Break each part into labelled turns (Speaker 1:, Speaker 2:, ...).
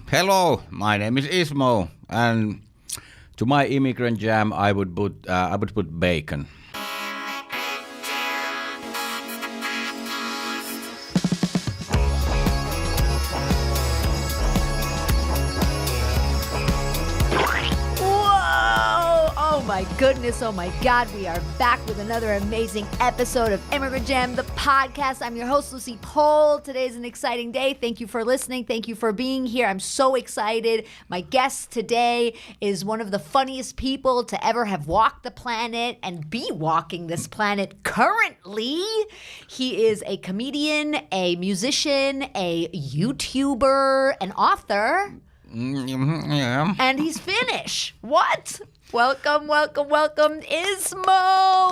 Speaker 1: Hello, my name is Ismo, and to my immigrant jam, I would put bacon.
Speaker 2: My goodness, oh my God, we are back with another amazing episode of Immigrant Jam, the podcast. I'm your host, Lucy Pohl. Today's an exciting day. Thank you for listening. Thank you for being here. I'm so excited. My guest today is one of the funniest people to ever have walked the planet and be walking this planet currently. He is a comedian, a musician, a YouTuber, an author.
Speaker 1: Yeah.
Speaker 2: And he's Finnish. What? Welcome, Ismo.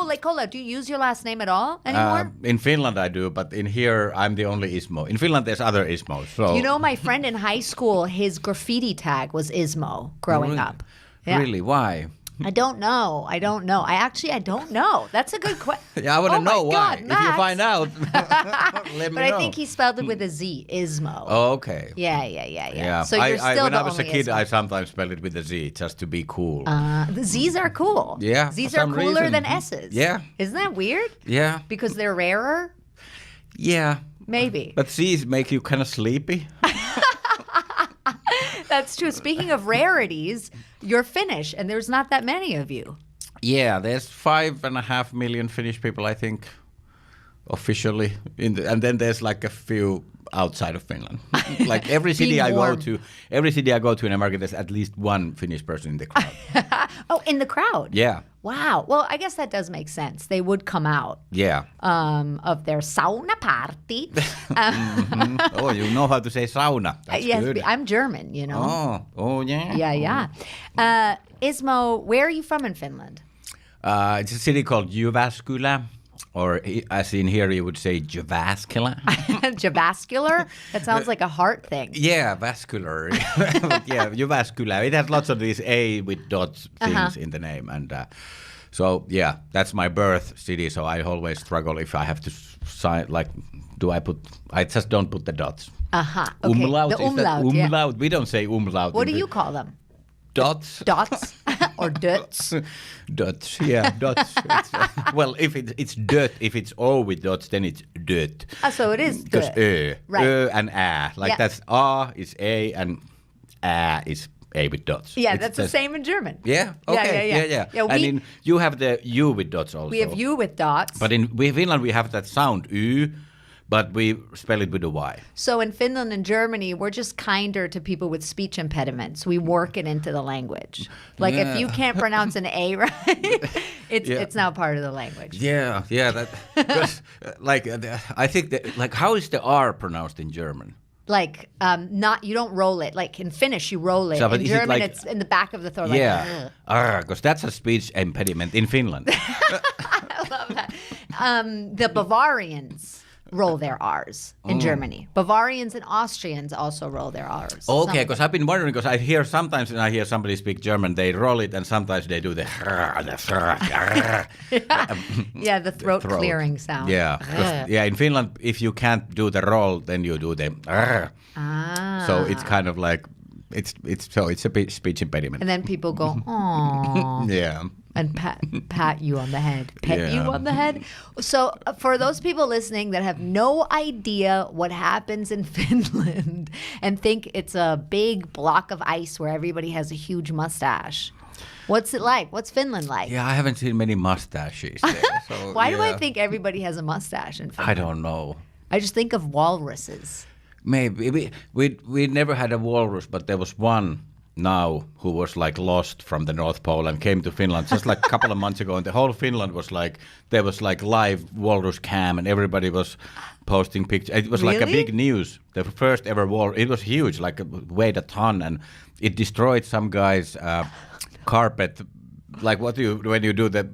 Speaker 2: Like, hold on, do you use your last name at all anymore?
Speaker 1: In Finland I do, but in here I'm the only Ismo. In Finland there's other Ismos. So.
Speaker 2: You know, my friend in high school, his graffiti tag was Ismo growing up. Yeah.
Speaker 1: Really? Why?
Speaker 2: I don't know. I don't know. That's a good question.
Speaker 1: Yeah, I want to know why.
Speaker 2: God,
Speaker 1: if you find out, let me know.
Speaker 2: But I think he spelled it with a Z, Ismo.
Speaker 1: Oh, okay.
Speaker 2: Yeah. So you're still
Speaker 1: when
Speaker 2: the
Speaker 1: I was a
Speaker 2: only
Speaker 1: kid,
Speaker 2: Ismo.
Speaker 1: I sometimes spelled it with a Z just to be cool.
Speaker 2: The Z's are cool.
Speaker 1: Yeah,
Speaker 2: Z's
Speaker 1: for
Speaker 2: are
Speaker 1: some
Speaker 2: cooler
Speaker 1: reason.
Speaker 2: than S's.
Speaker 1: Yeah.
Speaker 2: Isn't that weird?
Speaker 1: Yeah.
Speaker 2: Because they're rarer?
Speaker 1: Yeah.
Speaker 2: Maybe.
Speaker 1: But Z's make you kind of sleepy.
Speaker 2: That's true. Speaking of rarities, you're Finnish, and there's not that many of you.
Speaker 1: Yeah, there's 5.5 million Finnish people, I think, officially. And then there's like a few outside of Finland. Like every city I go to in America, there's at least one Finnish person in the crowd.
Speaker 2: Oh, in the crowd?
Speaker 1: Yeah.
Speaker 2: Wow. Well, I guess that does make sense. They would come out.
Speaker 1: Yeah.
Speaker 2: Of their sauna party.
Speaker 1: Mm-hmm. Oh, you know how to say sauna. That's
Speaker 2: yes,
Speaker 1: good.
Speaker 2: I'm German, you know.
Speaker 1: Oh, yeah.
Speaker 2: Yeah. Ismo, where are you from in Finland?
Speaker 1: It's a city called Jyväskylä, or as in here you would say Jyväskylä.
Speaker 2: Javascular? That sounds like a heart thing.
Speaker 1: Yeah, vascular. But yeah, Jyväskylä. It has lots of these A with dots things in the name. And so, yeah, that's my birth city. So I always struggle if I have to sign, like, I just don't put the dots.
Speaker 2: Okay.
Speaker 1: Umlaut.
Speaker 2: The
Speaker 1: Is that
Speaker 2: umlaut, yeah.
Speaker 1: umlaut? We don't say umlaut.
Speaker 2: What do you call them?
Speaker 1: Dots.
Speaker 2: Dots? Or duts?
Speaker 1: Dots, yeah, dots. Well, if it's dirt, if it's O with dots, then it's dirt.
Speaker 2: So it is
Speaker 1: Because
Speaker 2: good. Right.
Speaker 1: and A. Like
Speaker 2: Yeah.
Speaker 1: that's A is A and A is A with dots.
Speaker 2: Yeah,
Speaker 1: It's
Speaker 2: that's the same in German.
Speaker 1: Yeah, okay, yeah. And you have the U with dots also.
Speaker 2: We have U with dots.
Speaker 1: But in Finland we have that sound U, but we spell it with a Y.
Speaker 2: So in Finland and Germany, we're just kinder to people with speech impediments. We work it into the language. Like if you can't pronounce an A right, it's now part of the language.
Speaker 1: Yeah. That because I think that like how is the R pronounced in German?
Speaker 2: Like you don't roll it. Like in Finnish, you roll it.
Speaker 1: So, but
Speaker 2: in
Speaker 1: is it
Speaker 2: German,
Speaker 1: like-
Speaker 2: it's in the back of the throat.
Speaker 1: Yeah, because that's a speech impediment in Finland.
Speaker 2: I love that. The Bavarians roll their R's in Germany. Bavarians and Austrians also roll their R's.
Speaker 1: Okay, because I've been wondering, because sometimes when I hear somebody speak German, they roll it, and sometimes they do the
Speaker 2: Yeah, the throat clearing sound.
Speaker 1: Yeah. In Finland, if you can't do the roll, then you do the. So it's kind of like it's a speech impediment.
Speaker 2: And then people go, "Aww."
Speaker 1: Yeah.
Speaker 2: And pat you on the head. You on the head. So for those people listening that have no idea what happens in Finland and think it's a big block of ice where everybody has a huge mustache, what's it like? What's Finland like?
Speaker 1: Yeah, I haven't seen many mustaches there. So,
Speaker 2: Why do I think everybody has a mustache in Finland?
Speaker 1: I don't know.
Speaker 2: I just think of walruses.
Speaker 1: Maybe we never had a walrus, but there was one now who was like lost from the North Pole and came to Finland just like a couple of months ago, and the whole Finland was like, there was like live walrus cam and everybody was posting pictures. It was like a big news. The first ever walrus. It was huge, like weighed a ton, and it destroyed some guy's carpet. Like when you do the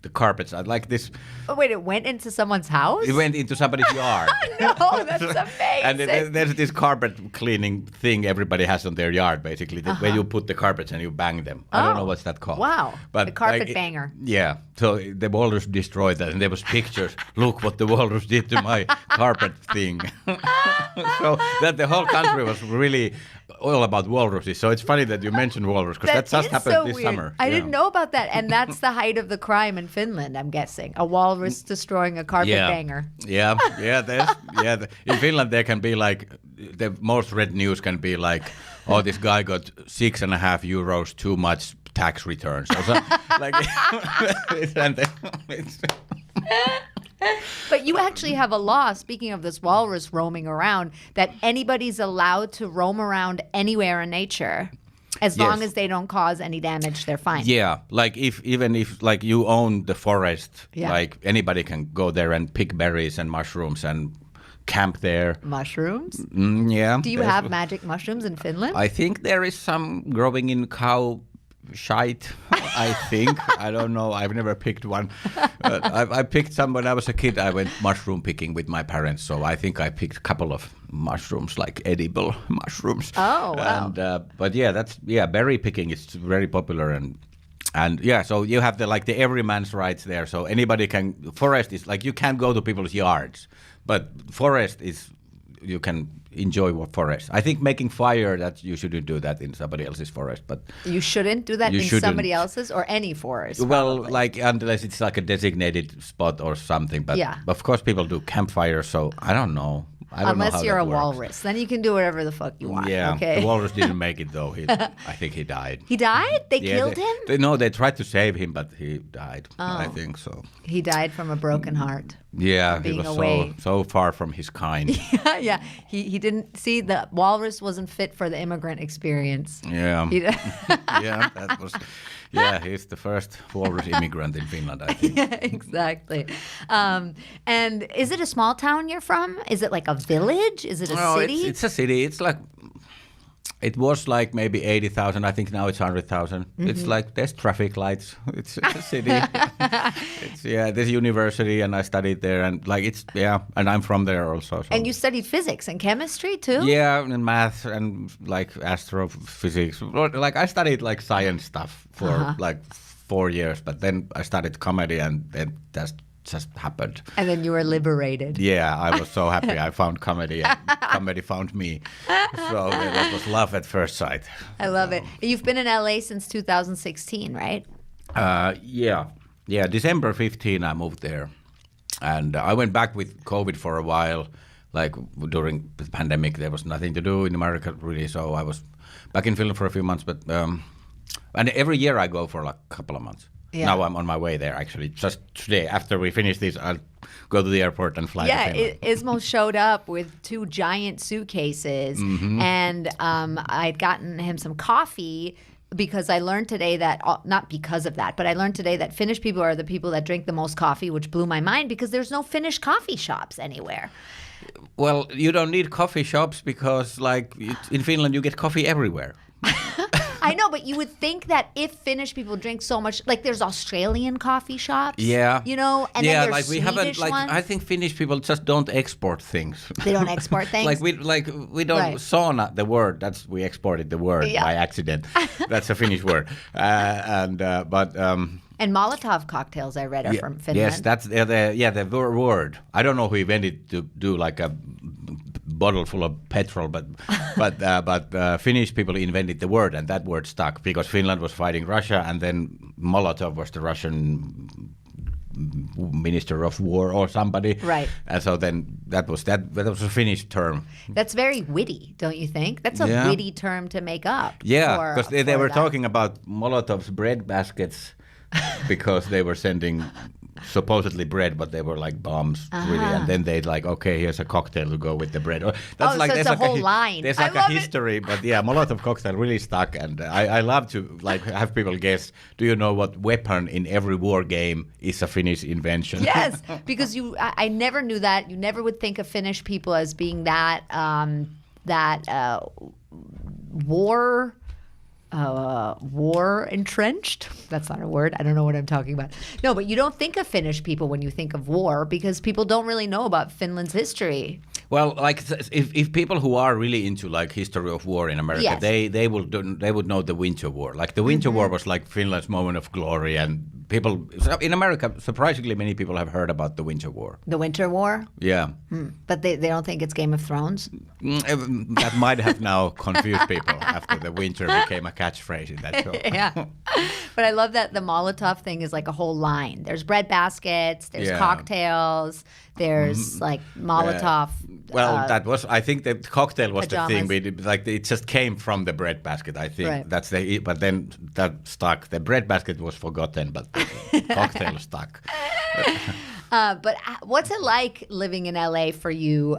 Speaker 1: carpets, I like this.
Speaker 2: Oh, wait, it went into someoone's house?
Speaker 1: It went into somebody's yard.
Speaker 2: No, that's amazing.
Speaker 1: And there's this carpet cleaning thing everybody has on their yard, basically, where you put the carpets and you bang them. I don't know what's that called.
Speaker 2: Wow,
Speaker 1: but
Speaker 2: the carpet banger.
Speaker 1: Yeah, so the walrus destroyed that, and there was pictures. Look what the walrus did to my carpet thing. So that the whole country was really all about walruses. So it's funny that you mentioned walrus because that just happened
Speaker 2: so
Speaker 1: this
Speaker 2: weird.
Speaker 1: summer.
Speaker 2: I didn't know about that. And that's the height of the crime in Finland, I'm guessing. A walrus destroying a carpetbagger.
Speaker 1: Yeah. In Finland, there can be like, the most read news can be like, oh, this guy got €6.5 too much tax returns. Or so, like,
Speaker 2: But you actually have a law, speaking of this walrus roaming around, that anybody's allowed to roam around anywhere in nature. As long as they don't cause any damage, they're fine.
Speaker 1: Yeah, like even if like you own the forest, like anybody can go there and pick berries and mushrooms and camp there.
Speaker 2: Mushrooms?
Speaker 1: Yeah.
Speaker 2: Do you have magic mushrooms in Finland?
Speaker 1: I think there is some growing in cow shite, I think. I don't know. I've never picked one. I picked some when I was a kid. I went mushroom picking with my parents, so I think I picked a couple of mushrooms, like edible mushrooms.
Speaker 2: Oh, wow.
Speaker 1: And, but berry picking is very popular and yeah, so you have the everyman's rights there. So anybody can. Forest is like you can't go to people's yards, but forest is you can enjoy forest. I think making fire, that you shouldn't do that in somebody else's forest, but
Speaker 2: you shouldn't do that in somebody else's or any forest.
Speaker 1: Well,
Speaker 2: probably.
Speaker 1: like unless it's like a designated spot or something. But of course, people do campfires. So I don't know.
Speaker 2: Unless you're a walrus, then you can do whatever the fuck you want.
Speaker 1: Yeah,
Speaker 2: okay?
Speaker 1: The walrus didn't make it though. I think he died.
Speaker 2: He died? They killed him?
Speaker 1: No, they tried to save him, but he died. I think so.
Speaker 2: He died from a broken heart.
Speaker 1: Yeah, he was so far from his kind.
Speaker 2: Yeah. He didn't see the walrus wasn't fit for the immigrant experience.
Speaker 1: Yeah. Yeah, that was. Yeah, he's the first walrus immigrant in Finland, I think.
Speaker 2: Yeah, exactly. And is it a small town you're from? Is it like a village? Is it a city?
Speaker 1: It's a city. It's like, it was like maybe 80,000. I think now it's 100,000. It's like there's traffic lights. It's a city. There's a university, and I studied there, and and I'm from there also. So.
Speaker 2: And you studied physics and chemistry too?
Speaker 1: Yeah, and math and like astrophysics. Like I studied like science stuff for like 4 years, but then I started comedy, and then that's just happened.
Speaker 2: And then you were liberated.
Speaker 1: Yeah, I was so happy I found comedy, and comedy found me. So it was love at first sight.
Speaker 2: I love it. You've been in LA since 2016, right?
Speaker 1: Yeah. December 15, I moved there. And I went back with COVID for a while. Like during the pandemic, there was nothing to do in America really. So I was back in Finland for a few months. But and every year I go for like a couple of months. Yeah. Now I'm on my way there, actually. Just today, after we finish this, I'll go to the airport and fly to Finland.
Speaker 2: Ismo showed up with 2 giant suitcases, and I'd gotten him some coffee because I learned today that, not because of that, but I learned today that Finnish people are the people that drink the most coffee, which blew my mind because there's no Finnish coffee shops anywhere.
Speaker 1: Well, you don't need coffee shops because, like, in Finland, you get coffee everywhere.
Speaker 2: I know, but you would think that if Finnish people drink so much, like there's Australian coffee shops, you know, and then there's
Speaker 1: like we haven't, like
Speaker 2: ones.
Speaker 1: I think Finnish people just don't export things.
Speaker 2: They don't export things.
Speaker 1: we don't sauna the word. We exported the word by accident. That's a Finnish word,
Speaker 2: And Molotov cocktails, I read, are from Finland.
Speaker 1: Yes, that's the word. I don't know who invented to do like a bottle full of petrol, but Finnish people invented the word, and that word stuck because Finland was fighting Russia, and then Molotov was the Russian minister of war or somebody,
Speaker 2: right?
Speaker 1: And so then that was a Finnish term.
Speaker 2: That's very witty, don't you think? That's a witty term to make up.
Speaker 1: Yeah, because they were talking about Molotov's bread baskets. Because they were sending supposedly bread, but they were like bombs, really. And then they'd like, okay, here's a cocktail to go with the bread. That's
Speaker 2: so it's a whole line.
Speaker 1: There's like a history, but yeah, Molotov cocktail really stuck. And I love to like have people guess. Do you know what weapon in every war game is a Finnish invention?
Speaker 2: Yes, because I never knew that. You never would think of Finnish people as being that war entrenched. That's not a word. I don't know what I'm talking about. No, but you don't think of Finnish people when you think of war because people don't really know about Finland's history.
Speaker 1: Well, like if people who are really into like history of war in America, they would know the Winter War. Like the Winter War was like Finland's moment of glory, and people in America, surprisingly many people have heard about the Winter War.
Speaker 2: The Winter War?
Speaker 1: Yeah.
Speaker 2: But they don't think it's Game of Thrones?
Speaker 1: That might have now confused people after the winter became a catchphrase in that show.
Speaker 2: Yeah. But I love that the Molotov thing is like a whole line. There's bread baskets, there's cocktails, there's like Molotov.
Speaker 1: That was, I think the cocktail was
Speaker 2: pajamas.
Speaker 1: the thing. It just came from the bread basket, I think.
Speaker 2: Right.
Speaker 1: But then that stuck. The bread basket was forgotten, but the cocktail stuck.
Speaker 2: But what's it like living in LA for you?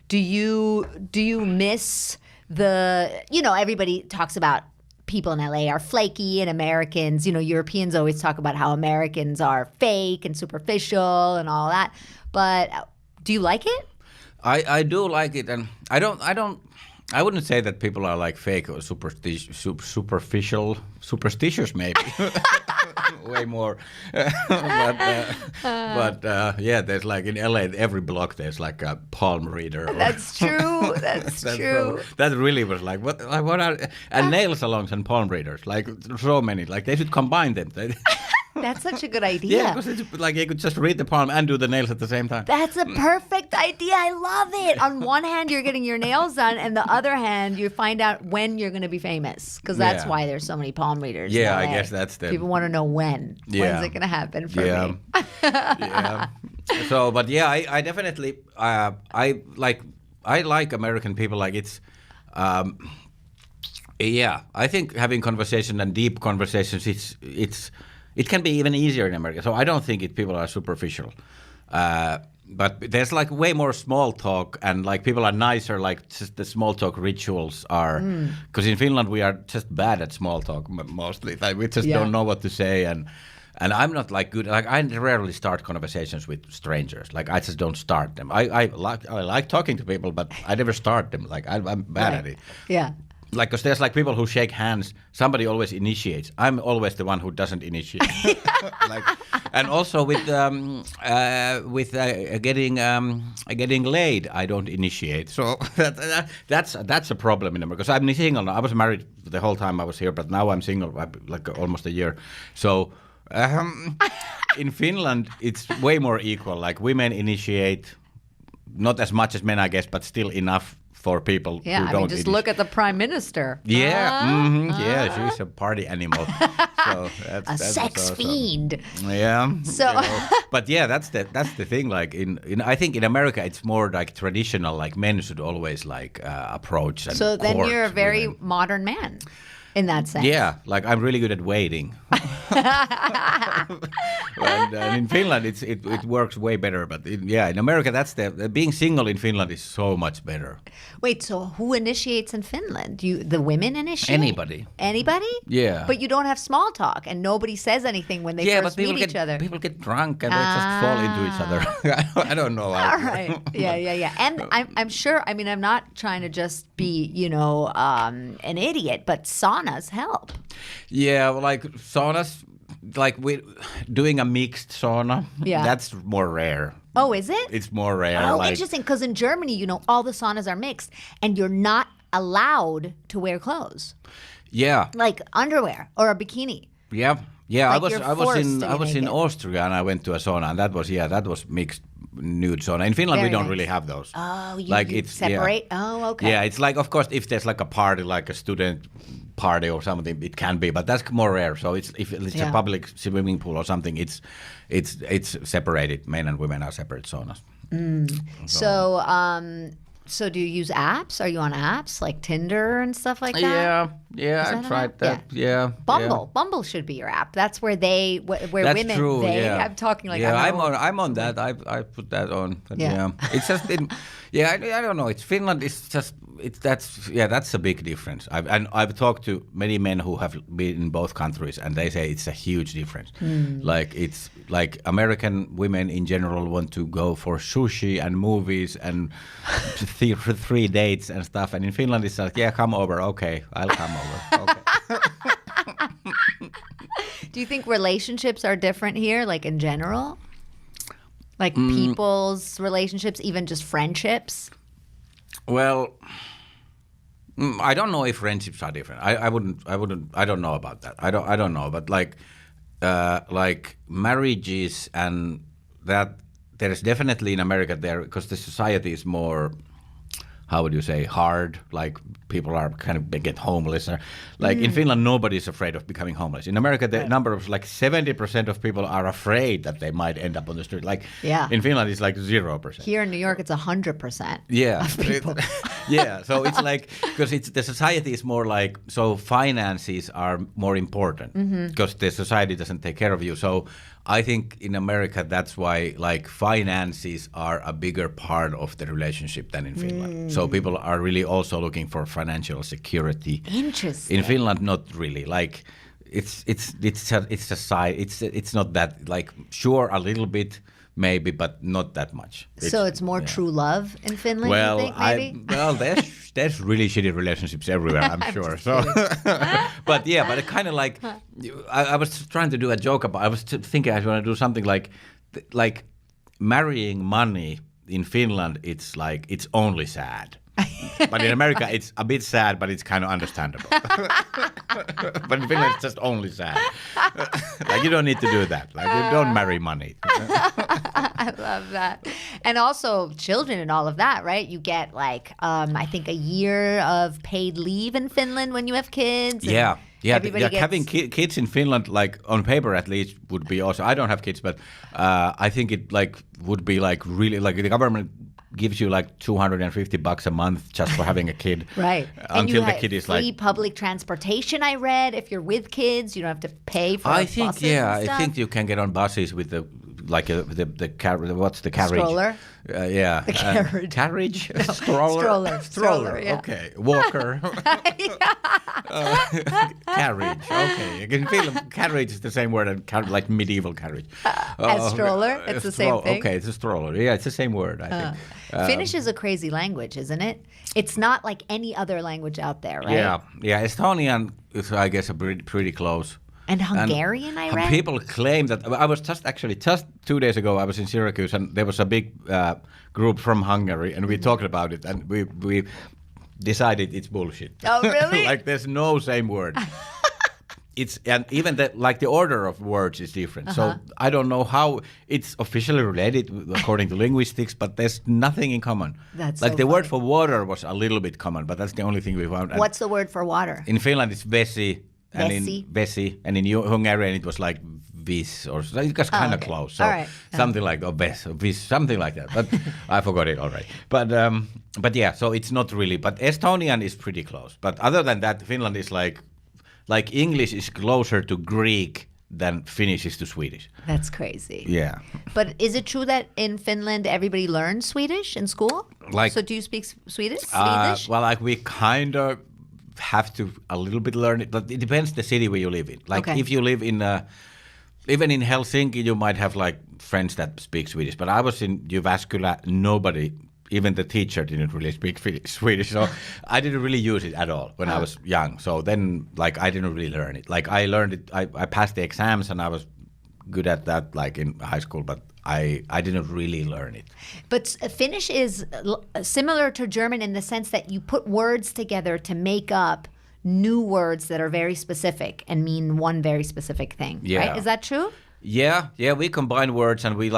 Speaker 2: Do you miss everybody talks about people in LA are flaky and Americans, Europeans always talk about how Americans are fake and superficial and all that. But do you like it?
Speaker 1: I do like it, and I wouldn't say that people are like fake or superficial, superstitious maybe, way more. but there's like in LA, every block there's like a palm reader.
Speaker 2: That's true. That's true.
Speaker 1: That really was like what are and nail salons and palm readers, like so many. Like they should combine them.
Speaker 2: That's such a good idea.
Speaker 1: Yeah, because it's like you could just read the palm and do the nails at the same time.
Speaker 2: That's a perfect idea. I love it. On one hand, you're getting your nails done, and the other hand, you find out when you're going to be famous, because that's why there's so many palm readers.
Speaker 1: Yeah, I guess that's the...
Speaker 2: People want to know when.
Speaker 1: Yeah.
Speaker 2: When's it going to happen for me?
Speaker 1: Yeah. So, but yeah, I definitely, I like American people. Like it's... I think having conversation and deep conversations, it can be even easier in America. So I don't think people are superficial. But there's like way more small talk, and like people are nicer, like just the small talk rituals are, because in Finland we are just bad at small talk mostly. Like we just don't know what to say, and I'm not like good. Like I rarely start conversations with strangers. Like I just don't start them. I like talking to people, but I never start them. Like I'm bad at it.
Speaker 2: Yeah.
Speaker 1: Like, because there's like people who shake hands. Somebody always initiates. I'm always the one who doesn't initiate. And also with getting laid, I don't initiate. So that's a problem in America. Because I'm single now. I was married the whole time I was here, but now I'm single, like almost a year. So in Finland, it's way more equal. Like women initiate, not as much as men, I guess, but still enough for people who don't.
Speaker 2: Just look at the prime minister.
Speaker 1: Yeah, she's a party animal. So that's
Speaker 2: a sex
Speaker 1: also,
Speaker 2: fiend.
Speaker 1: Yeah.
Speaker 2: So,
Speaker 1: but yeah, that's the thing. Like I think in America it's more like traditional. Like men should always like approach. And
Speaker 2: so then you're a very
Speaker 1: women.
Speaker 2: Modern man. In that sense.
Speaker 1: Yeah, like I'm really good at waiting. and in Finland, it works way better. But in America, that's being single in Finland is so much better.
Speaker 2: Wait, so who initiates in Finland? The women initiate?
Speaker 1: Anybody.
Speaker 2: Anybody?
Speaker 1: Yeah.
Speaker 2: But you don't have small talk, and nobody says anything when they first meet each other.
Speaker 1: People get drunk and they just fall into each other. I don't know.
Speaker 2: All right. Yeah. And I'm sure. I mean, I'm not trying to just be, an idiot, but saunas help.
Speaker 1: Yeah, like saunas, like we doing a mixed sauna.
Speaker 2: Yeah.
Speaker 1: That's more rare.
Speaker 2: Oh, is it?
Speaker 1: It's more rare.
Speaker 2: Oh, interesting. Because in Germany, all the saunas are mixed, and you're not allowed to wear clothes.
Speaker 1: Yeah.
Speaker 2: Like underwear or a bikini.
Speaker 1: Yeah.
Speaker 2: Like
Speaker 1: I was in Austria and I went to a sauna, and that was mixed nude sauna. In Finland, we don't really have those.
Speaker 2: Oh, you
Speaker 1: Yeah.
Speaker 2: separate? Oh, okay.
Speaker 1: Yeah, it's like, of course, if there's like a party, like a student party or something, it can be, but that's more rare. So if it's a public swimming pool or something, it's separated. Men and women are separate saunas.
Speaker 2: So do you use apps? Are you on apps like Tinder and stuff like that?
Speaker 1: Yeah, I tried that. Yeah.
Speaker 2: Bumble should be your app. That's where that's women.
Speaker 1: True,
Speaker 2: I'm talking like
Speaker 1: I'm on that. I put that on. But it's just I don't know. It's Finland. It's just that's a big difference. I've talked to many men who have been in both countries, and they say it's a huge difference. Like it's like American women in general want to go for sushi and movies and 3 dates and stuff, and in Finland it's like, come over. Okay, I'll come over. Okay.
Speaker 2: Do you think relationships are different here, like in general? Like people's relationships, even just friendships?
Speaker 1: Well, I don't know if friendships are different. I don't know about that. I don't know, but like like marriages and that there is definitely in America there because the society is more, how would you say, hard, like people are kind of, they get homeless. Like in Finland, nobody's afraid of becoming homeless. In America, the number of like 70% of people are afraid that they might end up on the street. Like in Finland, it's like 0%.
Speaker 2: Here in New York, it's 100%.
Speaker 1: Yeah. Yeah. So it's like, because the society is more like, so finances are more important because the society doesn't take care of you. So I think in America, that's why like finances are a bigger part of the relationship than in Finland. So people are really also looking for financial security.
Speaker 2: Interesting.
Speaker 1: In Finland, not really. Like it's a side. It's not that like sure a little bit maybe, but not that much.
Speaker 2: So it's more true love in Finland.
Speaker 1: Well,
Speaker 2: you think, maybe?
Speaker 1: There's really shitty relationships everywhere. I'm sure. So, but it kind of like I was trying to do a joke about. I was thinking I was going to do something like marrying money in Finland. It's like it's only sad. But in America, it's a bit sad, but it's kind of understandable. But in Finland, it's just only sad. Like, you don't need to do that. Like, you don't marry money.
Speaker 2: I love that. And also children and all of that, right? You get like, I think a year of paid leave in Finland when you have kids.
Speaker 1: Yeah. Having kids in Finland, like on paper at least, would be awesome. I don't have kids, but I think it like would be like really like the government gives you like $250 a month just for having a kid.
Speaker 2: Right.
Speaker 1: Until the kid is like
Speaker 2: free public transportation. I read if you're with kids, you don't have to pay for.
Speaker 1: I think I think you can get on buses with the like the what's the carriage?
Speaker 2: Stroller.
Speaker 1: Yeah.
Speaker 2: The carriage.
Speaker 1: Carriage?
Speaker 2: No.
Speaker 1: Stroller.
Speaker 2: Stroller. Yeah.
Speaker 1: Okay. Walker. Carriage. Okay. In Finland, carriage is the same word as like medieval carriage.
Speaker 2: As stroller, it's the same thing.
Speaker 1: Okay, it's a stroller. Yeah, it's the same word, I think.
Speaker 2: Finnish is a crazy language, isn't it? It's not like any other language out there, right?
Speaker 1: Yeah. Estonian is, I guess, pretty close.
Speaker 2: And Hungarian, I read?
Speaker 1: People claim that. I was just 2 days ago, I was in Syracuse, and there was a big group from Hungary, and we talked about it, and we decided it's bullshit.
Speaker 2: Oh, really?
Speaker 1: Like, there's no same word. And even the order of words is different. So I don't know how it's officially related according to linguistics, but there's nothing in common.
Speaker 2: That's
Speaker 1: like
Speaker 2: so
Speaker 1: the
Speaker 2: funny.
Speaker 1: word for water was a little bit common, but that's the only thing we found.
Speaker 2: What's the word for water?
Speaker 1: In Finland, it's vesi. And
Speaker 2: Vesi.
Speaker 1: And in Hungarian it was like vis, or it was kind of close. So something like vis, something like that. But I forgot it already. But yeah, so it's not really. But Estonian is pretty close. But other than that, Finland is like English is closer to Greek than Finnish is to Swedish.
Speaker 2: That's crazy.
Speaker 1: Yeah.
Speaker 2: But is it true that in Finland everybody learns Swedish in school? So do you speak Swedish?
Speaker 1: Well, like we kind of have to a little bit learn it, but it depends the city where you live in. Like if you live in even in Helsinki, you might have like friends that speak Swedish. But I was in Jyväskylä, nobody, even the teacher didn't really speak Swedish, so I didn't really use it at all when I was young. So then, like, I didn't really learn it. Like I learned it, I passed the exams and I was good at that, like in high school, but I didn't really learn it.
Speaker 2: But Finnish is similar to German in the sense that you put words together to make up new words that are very specific and mean one very specific thing, right? Is that true?
Speaker 1: Yeah, we combine words and we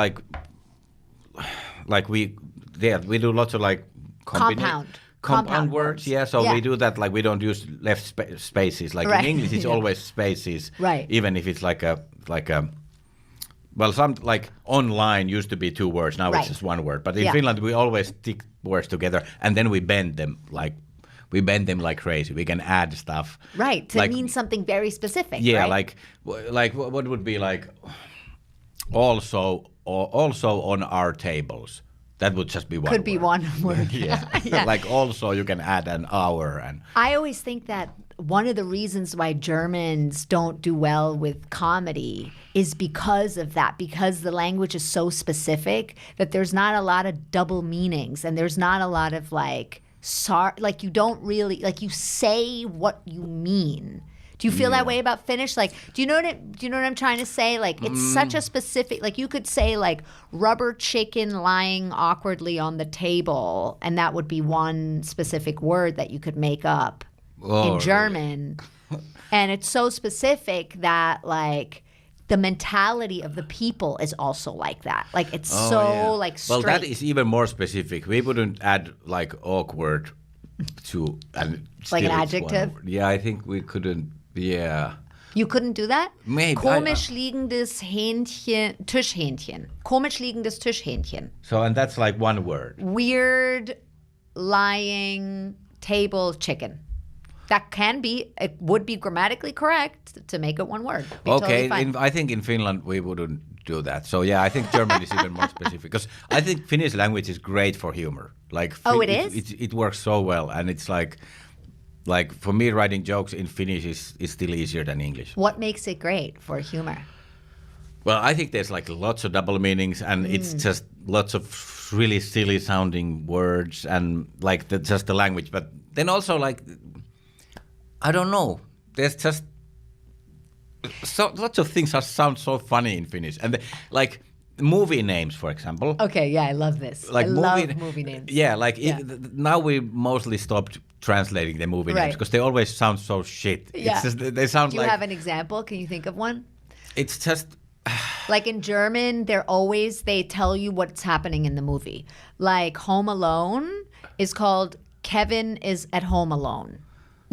Speaker 1: we do lots of like compound words. Yeah, so we do that, like we don't use left spaces. Like in English it's always spaces.
Speaker 2: Right.
Speaker 1: Even if it's like a well, some like online used to be 2 words. Now it's just 1 word. But in Finland, we always stick words together, and then we bend them like crazy. We can add stuff,
Speaker 2: right, to mean something very specific.
Speaker 1: Yeah,
Speaker 2: right?
Speaker 1: like what would be like also on our tables. That would just be one.
Speaker 2: Could be one word.
Speaker 1: Yeah. Like also you can add an hour and.
Speaker 2: I always think that one of the reasons why Germans don't do well with comedy is because of that, because the language is so specific that there's not a lot of double meanings and there's not a lot of like you don't really, like you say what you mean. Do you feel that way about Finnish? Like, do you know what I'm trying to say? Like, it's such a specific, like you could say like rubber chicken lying awkwardly on the table, and that would be one specific word that you could make up in German. And it's so specific that like the mentality of the people is also like that. Like it's like straight.
Speaker 1: Well, that is even more specific. We wouldn't add like awkward to and
Speaker 2: like an
Speaker 1: still it's
Speaker 2: adjective.
Speaker 1: one word. Yeah, I think we couldn't. Yeah.
Speaker 2: You couldn't do that?
Speaker 1: Maybe.
Speaker 2: Komisch liegendes Hähnchen, Tischhähnchen. Komisch liegendes Tischhähnchen.
Speaker 1: So, and that's like one word.
Speaker 2: Weird lying table chicken. That it would be grammatically correct to make it one word. Be
Speaker 1: Okay,
Speaker 2: totally fine.
Speaker 1: I think in Finland we wouldn't do that. So yeah, I think German is even more specific because I think Finnish language is great for humor. Like,
Speaker 2: it is?
Speaker 1: It works so well, and it's like for me, writing jokes in Finnish is still easier than English.
Speaker 2: What makes it great for humor?
Speaker 1: Well, I think there's like lots of double meanings, and it's just lots of really silly sounding words, and like just the language. But then also like, I don't know, there's just lots of things that sound so funny in Finnish, and like movie names, for example.
Speaker 2: Okay, yeah, I love this.
Speaker 1: Like
Speaker 2: I love movie names.
Speaker 1: Yeah, like now we mostly stopped translating the movie names because they always sound so shit.
Speaker 2: Yeah.
Speaker 1: It's just, they sound
Speaker 2: Do you
Speaker 1: like.
Speaker 2: have an example? Can you think of one?
Speaker 1: It's just.
Speaker 2: Like in German, they tell you what's happening in the movie. Like Home Alone is called Kevin is at home alone.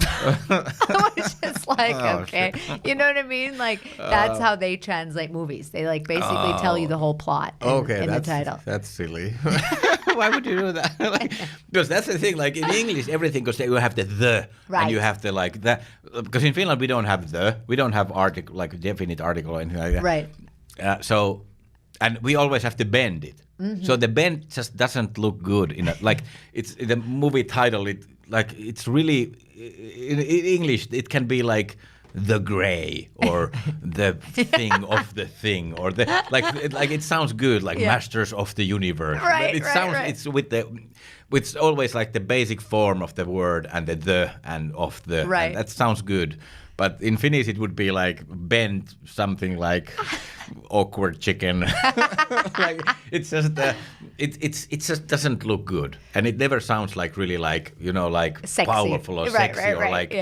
Speaker 2: Which is like, okay.
Speaker 1: Shit.
Speaker 2: You know what I mean? Like that's how they translate movies. They like basically tell you the whole plot in the title.
Speaker 1: That's silly. Why would you do that? Because that's the thing. Like in English, everything goes. You have the,
Speaker 2: right.
Speaker 1: And you have the like the. Because in Finland we don't have the. We don't have article like a definite article or anything like that.
Speaker 2: Right.
Speaker 1: So, and we always have to bend it. Mm-hmm. So the bend just doesn't look good in a, like it's the movie title. It's really in English. It can be like the gray or the thing of the thing or the like it sounds good like Masters of the Universe.
Speaker 2: Right,
Speaker 1: but it sounds
Speaker 2: right.
Speaker 1: it's always like the basic form of the word and the and of the.
Speaker 2: Right.
Speaker 1: And that sounds good. But in Finnish it would be like bend something like awkward chicken. Like it's just it just doesn't look good, and it never sounds like really like like
Speaker 2: sexy.
Speaker 1: Powerful or sexy or like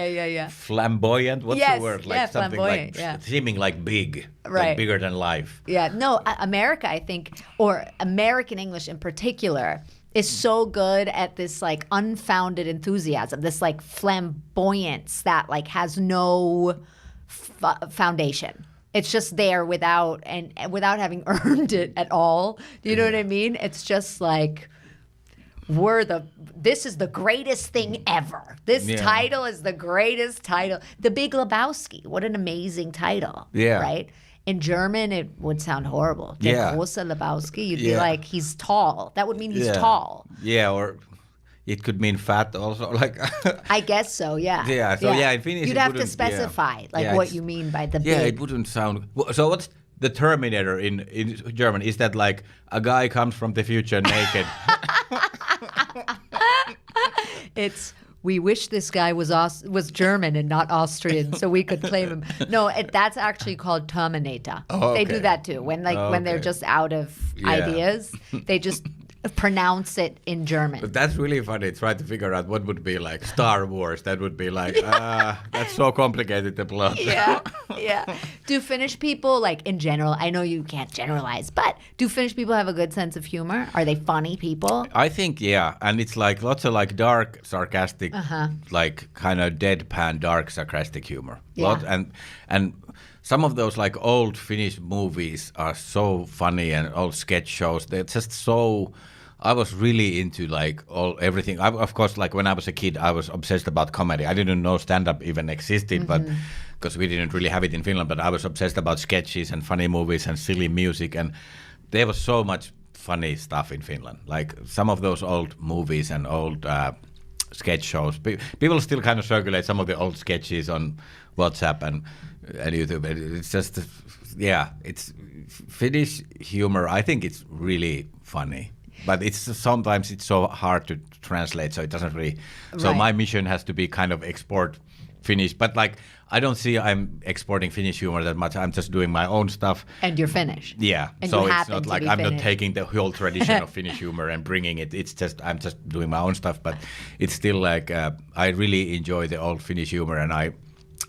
Speaker 1: flamboyant. What's the word? Like something like seeming like big, like bigger than life.
Speaker 2: Yeah, no, America, I think, or American English in particular, is so good at this like unfounded enthusiasm, this like flamboyance that like has no foundation. It's just there without having earned it at all. Do you know what I mean? It's just like this is the greatest thing ever. This title is the greatest title. The Big Lebowski. What an amazing title.
Speaker 1: Yeah.
Speaker 2: Right? In German, it would sound horrible. Der große Lebowski. You'd be like, he's tall. That would mean he's tall.
Speaker 1: Yeah, or it could mean fat also. Like
Speaker 2: I guess so, yeah.
Speaker 1: Yeah, so in Finnish
Speaker 2: you'd have to specify what you mean by the big.
Speaker 1: Yeah, it wouldn't sound... So what's the Terminator in German? Is that like a guy comes from the future naked?
Speaker 2: It's... We wish this guy was German and not Austrian, so we could claim him. No, that's actually called Terminator.
Speaker 1: Oh, okay.
Speaker 2: They do that too. When they're just out of ideas, they just pronounce it in German.
Speaker 1: But that's really funny. Try to figure out what would be like Star Wars. That would be like, that's so complicated, the plot.
Speaker 2: Yeah. Do Finnish people, like in general, I know you can't generalize, but do Finnish people have a good sense of humor? Are they funny people?
Speaker 1: I think, and it's like lots of like dark, sarcastic, like kind of deadpan, dark, sarcastic humor.
Speaker 2: Yeah.
Speaker 1: And some of those like old Finnish movies are so funny, and old sketch shows. They're just so. I was really into like everything. Of course, like when I was a kid, I was obsessed about comedy. I didn't know stand-up even existed, but because we didn't really have it in Finland. But I was obsessed about sketches and funny movies and silly music, and there was so much funny stuff in Finland. Like some of those old movies and old sketch shows. People still kind of circulate some of the old sketches on WhatsApp and YouTube. It's just, it's Finnish humor. I think it's really funny, but sometimes it's so hard to translate, so it doesn't really. So my mission has to be kind of export Finnish, but like I don't see I'm exporting Finnish humor that much. I'm just doing my own stuff.
Speaker 2: And you're Finnish.
Speaker 1: Yeah,
Speaker 2: and
Speaker 1: so
Speaker 2: you
Speaker 1: it's not like I'm not taking the whole tradition of Finnish humor and bringing it. It's just I'm just doing my own stuff, but it's still like I really enjoy the old Finnish humor, and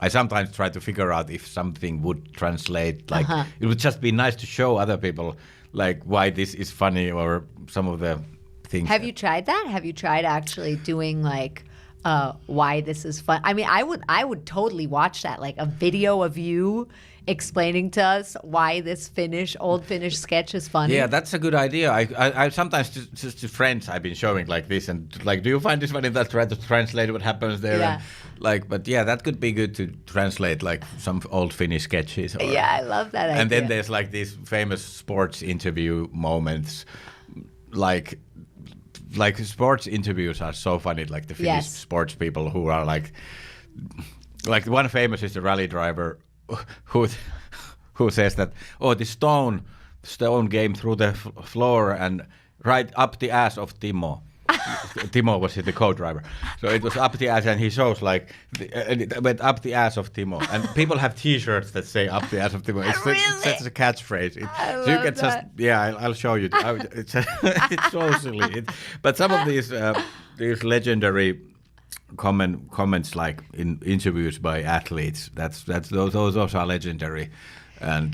Speaker 1: I sometimes try to figure out if something would translate. Like it would just be nice to show other people like why this is funny or some of the things.
Speaker 2: Have you tried that? Have you tried actually doing like why this is fun? I mean, I would totally watch that, like a video of you explaining to us why this old Finnish sketch is funny.
Speaker 1: Yeah, that's a good idea. I sometimes just to friends I've been showing like this and like, do you find this funny? That try to translate what happens there.
Speaker 2: Yeah.
Speaker 1: And, like, but yeah, that could be good to translate like some old Finnish sketches.
Speaker 2: Yeah, I love that idea.
Speaker 1: And then there's like these famous sports interview moments, like sports interviews are so funny. Like the Finnish sports people who are like one famous is the rally driver who says that, oh, the stone came through the floor and right up the ass of Timo. Timo was the co-driver, so it was up the ass, and he shows like and it went up the ass of Timo, and people have T-shirts that say "up the ass of Timo." It's such a catchphrase. So you can just I'll show you. It's so silly. But some of these legendary comments like in interviews by athletes, those are legendary, and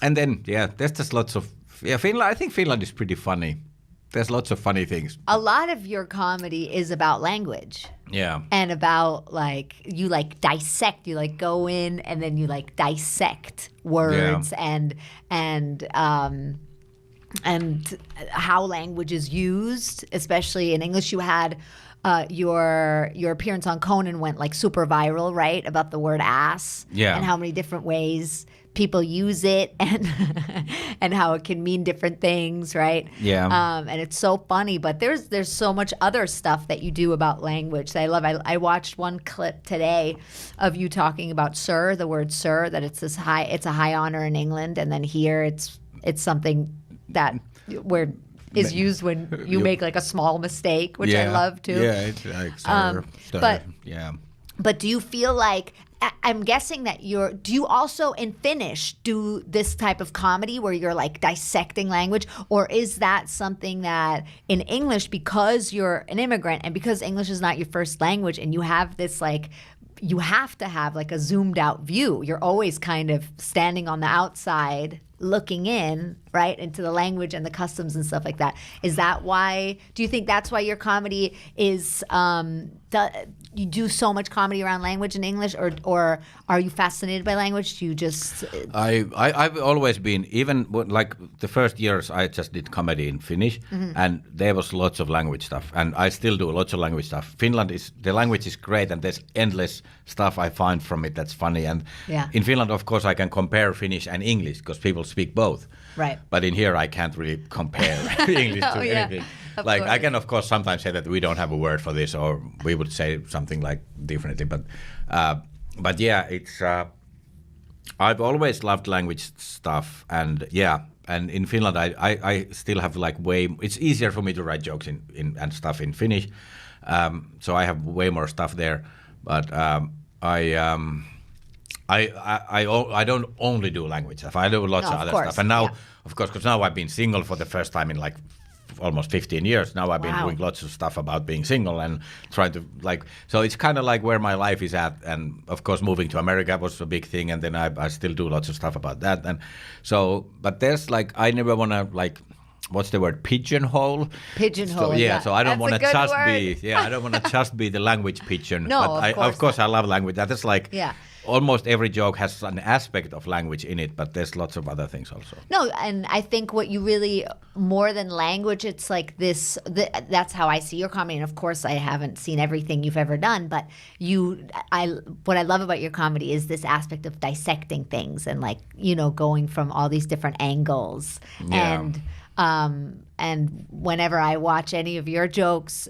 Speaker 1: then there's just lots of Finland. I think Finland is pretty funny. There's lots of funny things.
Speaker 2: A lot of your comedy is about language.
Speaker 1: Yeah.
Speaker 2: And about like you like dissect, you like go in and then you like dissect words and how language is used, especially in English. You had your appearance on Conan went like super viral, right? About the word ass.
Speaker 1: Yeah.
Speaker 2: And how many different ways people use it and how it can mean different things, right?
Speaker 1: Yeah.
Speaker 2: And it's so funny, but there's so much other stuff that you do about language that I love. I watched one clip today of you talking about sir, the word sir, that it's a high honor in England, and then here it's something that is used when you make like a small mistake, which I love too.
Speaker 1: Yeah, it's like sir,
Speaker 2: But do you feel like, I'm guessing that do you also in Finnish do this type of comedy where you're like dissecting language, or is that something that in English, because you're an immigrant and because English is not your first language and you have this like, you have to have like a zoomed out view. You're always kind of standing on the outside looking in, right, into the language and the customs and stuff like that. Is that why, do you think that's why your comedy is, you do so much comedy around language in English, or are you fascinated by language? Do you just...
Speaker 1: I've always been, even like the first years I just did comedy in Finnish, and there was lots of language stuff, and I still do lots of language stuff. The language is great, and there's endless stuff I find from it that's funny. And in Finland, of course, I can compare Finnish and English because people speak both.
Speaker 2: Right.
Speaker 1: But in here, I can't really compare English to anything. Like, I can, of course, sometimes say that we don't have a word for this, or we would say something like differently. But yeah, it's. I've always loved language stuff, and in Finland, I still have like it's easier for me to write jokes and stuff in Finnish, so I have way more stuff there. But I don't only do language stuff. I do lots of other stuff. And now, of course, because now I've been single for the first time in like almost 15 years. Now I've been doing lots of stuff about being single and trying to like, so it's kind of like where my life is at. And of course, moving to America was a big thing. And then I still do lots of stuff about that. And so, but there's like, I never want to like, what's the word? Pigeonhole.
Speaker 2: Pigeonhole.
Speaker 1: So, so I don't want to just
Speaker 2: word.
Speaker 1: be. I don't want to just be the language pigeon.
Speaker 2: No,
Speaker 1: but of course I love language. That is like. Yeah. Almost every joke has an aspect of language in it, but there's lots of other things also. No,
Speaker 2: and I think what you really, more than language, it's like this, that's how I see your comedy. And of course, I haven't seen everything you've ever done, but what I love about your comedy is this aspect of dissecting things and like, going from all these different angles. Yeah. And whenever I watch any of your jokes,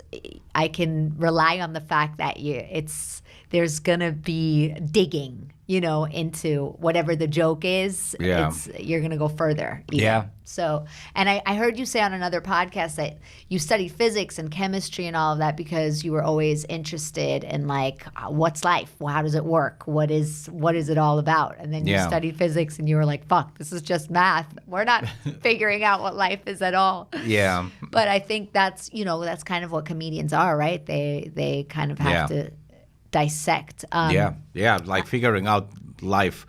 Speaker 2: I can rely on the fact that there's gonna be digging, into whatever the joke is.
Speaker 1: Yeah.
Speaker 2: You're gonna go further. Even.
Speaker 1: Yeah.
Speaker 2: So, and I heard you say on another podcast that you studied physics and chemistry and all of that because you were always interested in like, what's life? Well, how does it work? What is it all about? And then you studied physics and you were like, fuck, this is just math. We're not figuring out what life is at all.
Speaker 1: Yeah.
Speaker 2: But I think that's kind of what comedians are, right? They kind of have dissect.
Speaker 1: Like figuring out life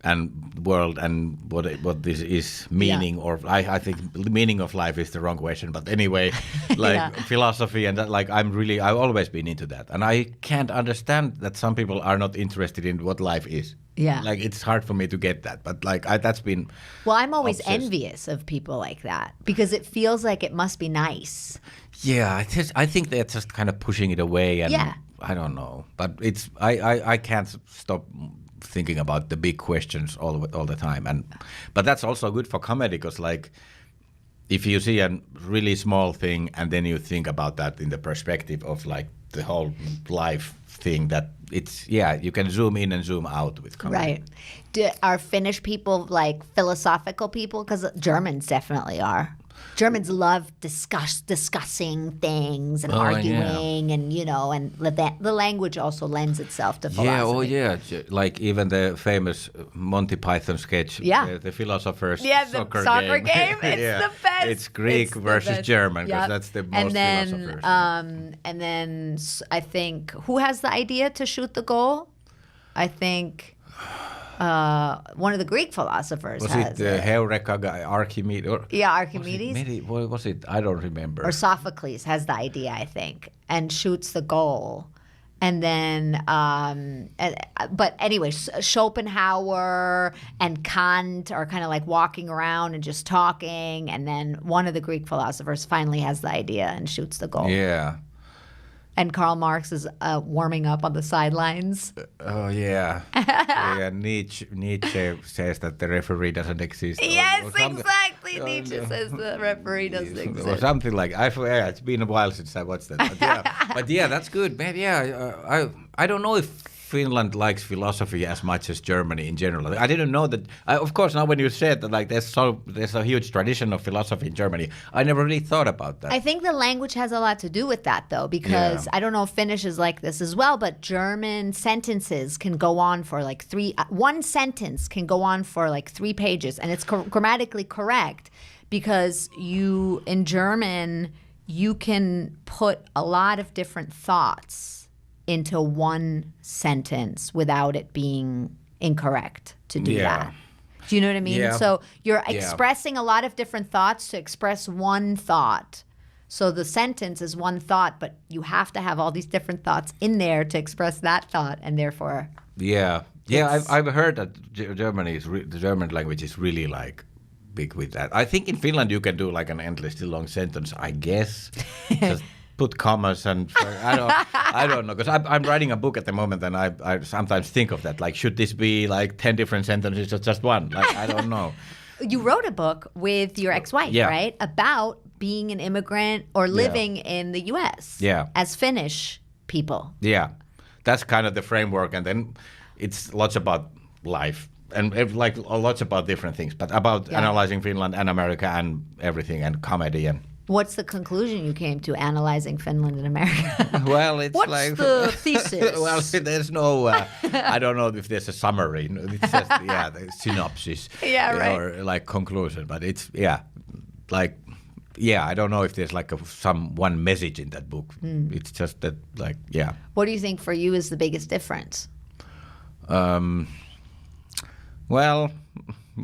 Speaker 1: and world and what this is meaning, or I think the meaning of life is the wrong question, but anyway, like philosophy and that, like I've always been into that, and I can't understand that some people are not interested in what life is.
Speaker 2: Yeah.
Speaker 1: Like it's hard for me to get that, but like that's been.
Speaker 2: Well, I'm always
Speaker 1: obsessed.
Speaker 2: envious of people like that because it feels like it must be nice.
Speaker 1: Yeah, I think they're just kind of pushing it away, and I don't know, but it's I can't stop thinking about the big questions all the time, but that's also good for comedy because like if you see a really small thing and then you think about that in the perspective of like the whole life thing, that it's you can zoom in and zoom out with comedy.
Speaker 2: Right. Are Finnish people like philosophical people? Because Germans definitely are. Germans love discussing things and arguing, and and the language also lends itself to philosophy.
Speaker 1: Like even the famous Monty Python sketch, the philosophers
Speaker 2: soccer game. It's the best.
Speaker 1: It's Greek versus German because that's the most philosophers.
Speaker 2: And then I think who has the idea to shoot the goal? I think. One of the Greek philosophers
Speaker 1: was
Speaker 2: has
Speaker 1: it the Heureka guy, Archimedes?
Speaker 2: Archimedes.
Speaker 1: What was it? I don't remember.
Speaker 2: Or Sophocles has the idea, I think, and shoots the goal. And then, but anyway, Schopenhauer and Kant are kind of like walking around and just talking. And then one of the Greek philosophers finally has the idea and shoots the goal.
Speaker 1: Yeah.
Speaker 2: And Karl Marx is warming up on the sidelines.
Speaker 1: Oh, yeah. Nietzsche says that the referee doesn't exist.
Speaker 2: Yes, exactly. Nietzsche says the referee doesn't exist.
Speaker 1: Or something like it's been a while since I watched that. But that's good, man. I don't know if Finland likes philosophy as much as Germany in general. I didn't know that. Of course, now when you said that, like there's a huge tradition of philosophy in Germany, I never really thought about that.
Speaker 2: I think the language has a lot to do with that, though, because I don't know if Finnish is like this as well, but German sentences can go on for like one sentence can go on for like 3 pages, and it's grammatically correct because in German you can put a lot of different thoughts into one sentence without it being incorrect to do that. Do you know what I mean?
Speaker 1: Yeah.
Speaker 2: So you're expressing a lot of different thoughts to express one thought. So the sentence is one thought, but you have to have all these different thoughts in there to express that thought, and therefore...
Speaker 1: I've heard that the German language is really like big with that. I think in Finland you can do like an endlessly long sentence, I guess. Just put commas and I don't know, because I'm writing a book at the moment, and I sometimes think of that, like should this be like 10 different sentences or just one? Like I don't know.
Speaker 2: You wrote a book with your ex-wife, right? About being an immigrant or living in the U.S. As Finnish people. Yeah,
Speaker 1: that's kind of the framework, and then it's lots about life and like lots about different things, but about analyzing Finland and America and everything and comedy and.
Speaker 2: What's the conclusion you came to analyzing Finland and America?
Speaker 1: Well, it's
Speaker 2: What's the thesis?
Speaker 1: Well, there's no, I don't know if there's a summary. It's just, the synopsis.
Speaker 2: Right.
Speaker 1: Or like conclusion, but it's, I don't know if there's like one message in that book. It's just that,
Speaker 2: What do you think for you is the biggest difference?
Speaker 1: Well,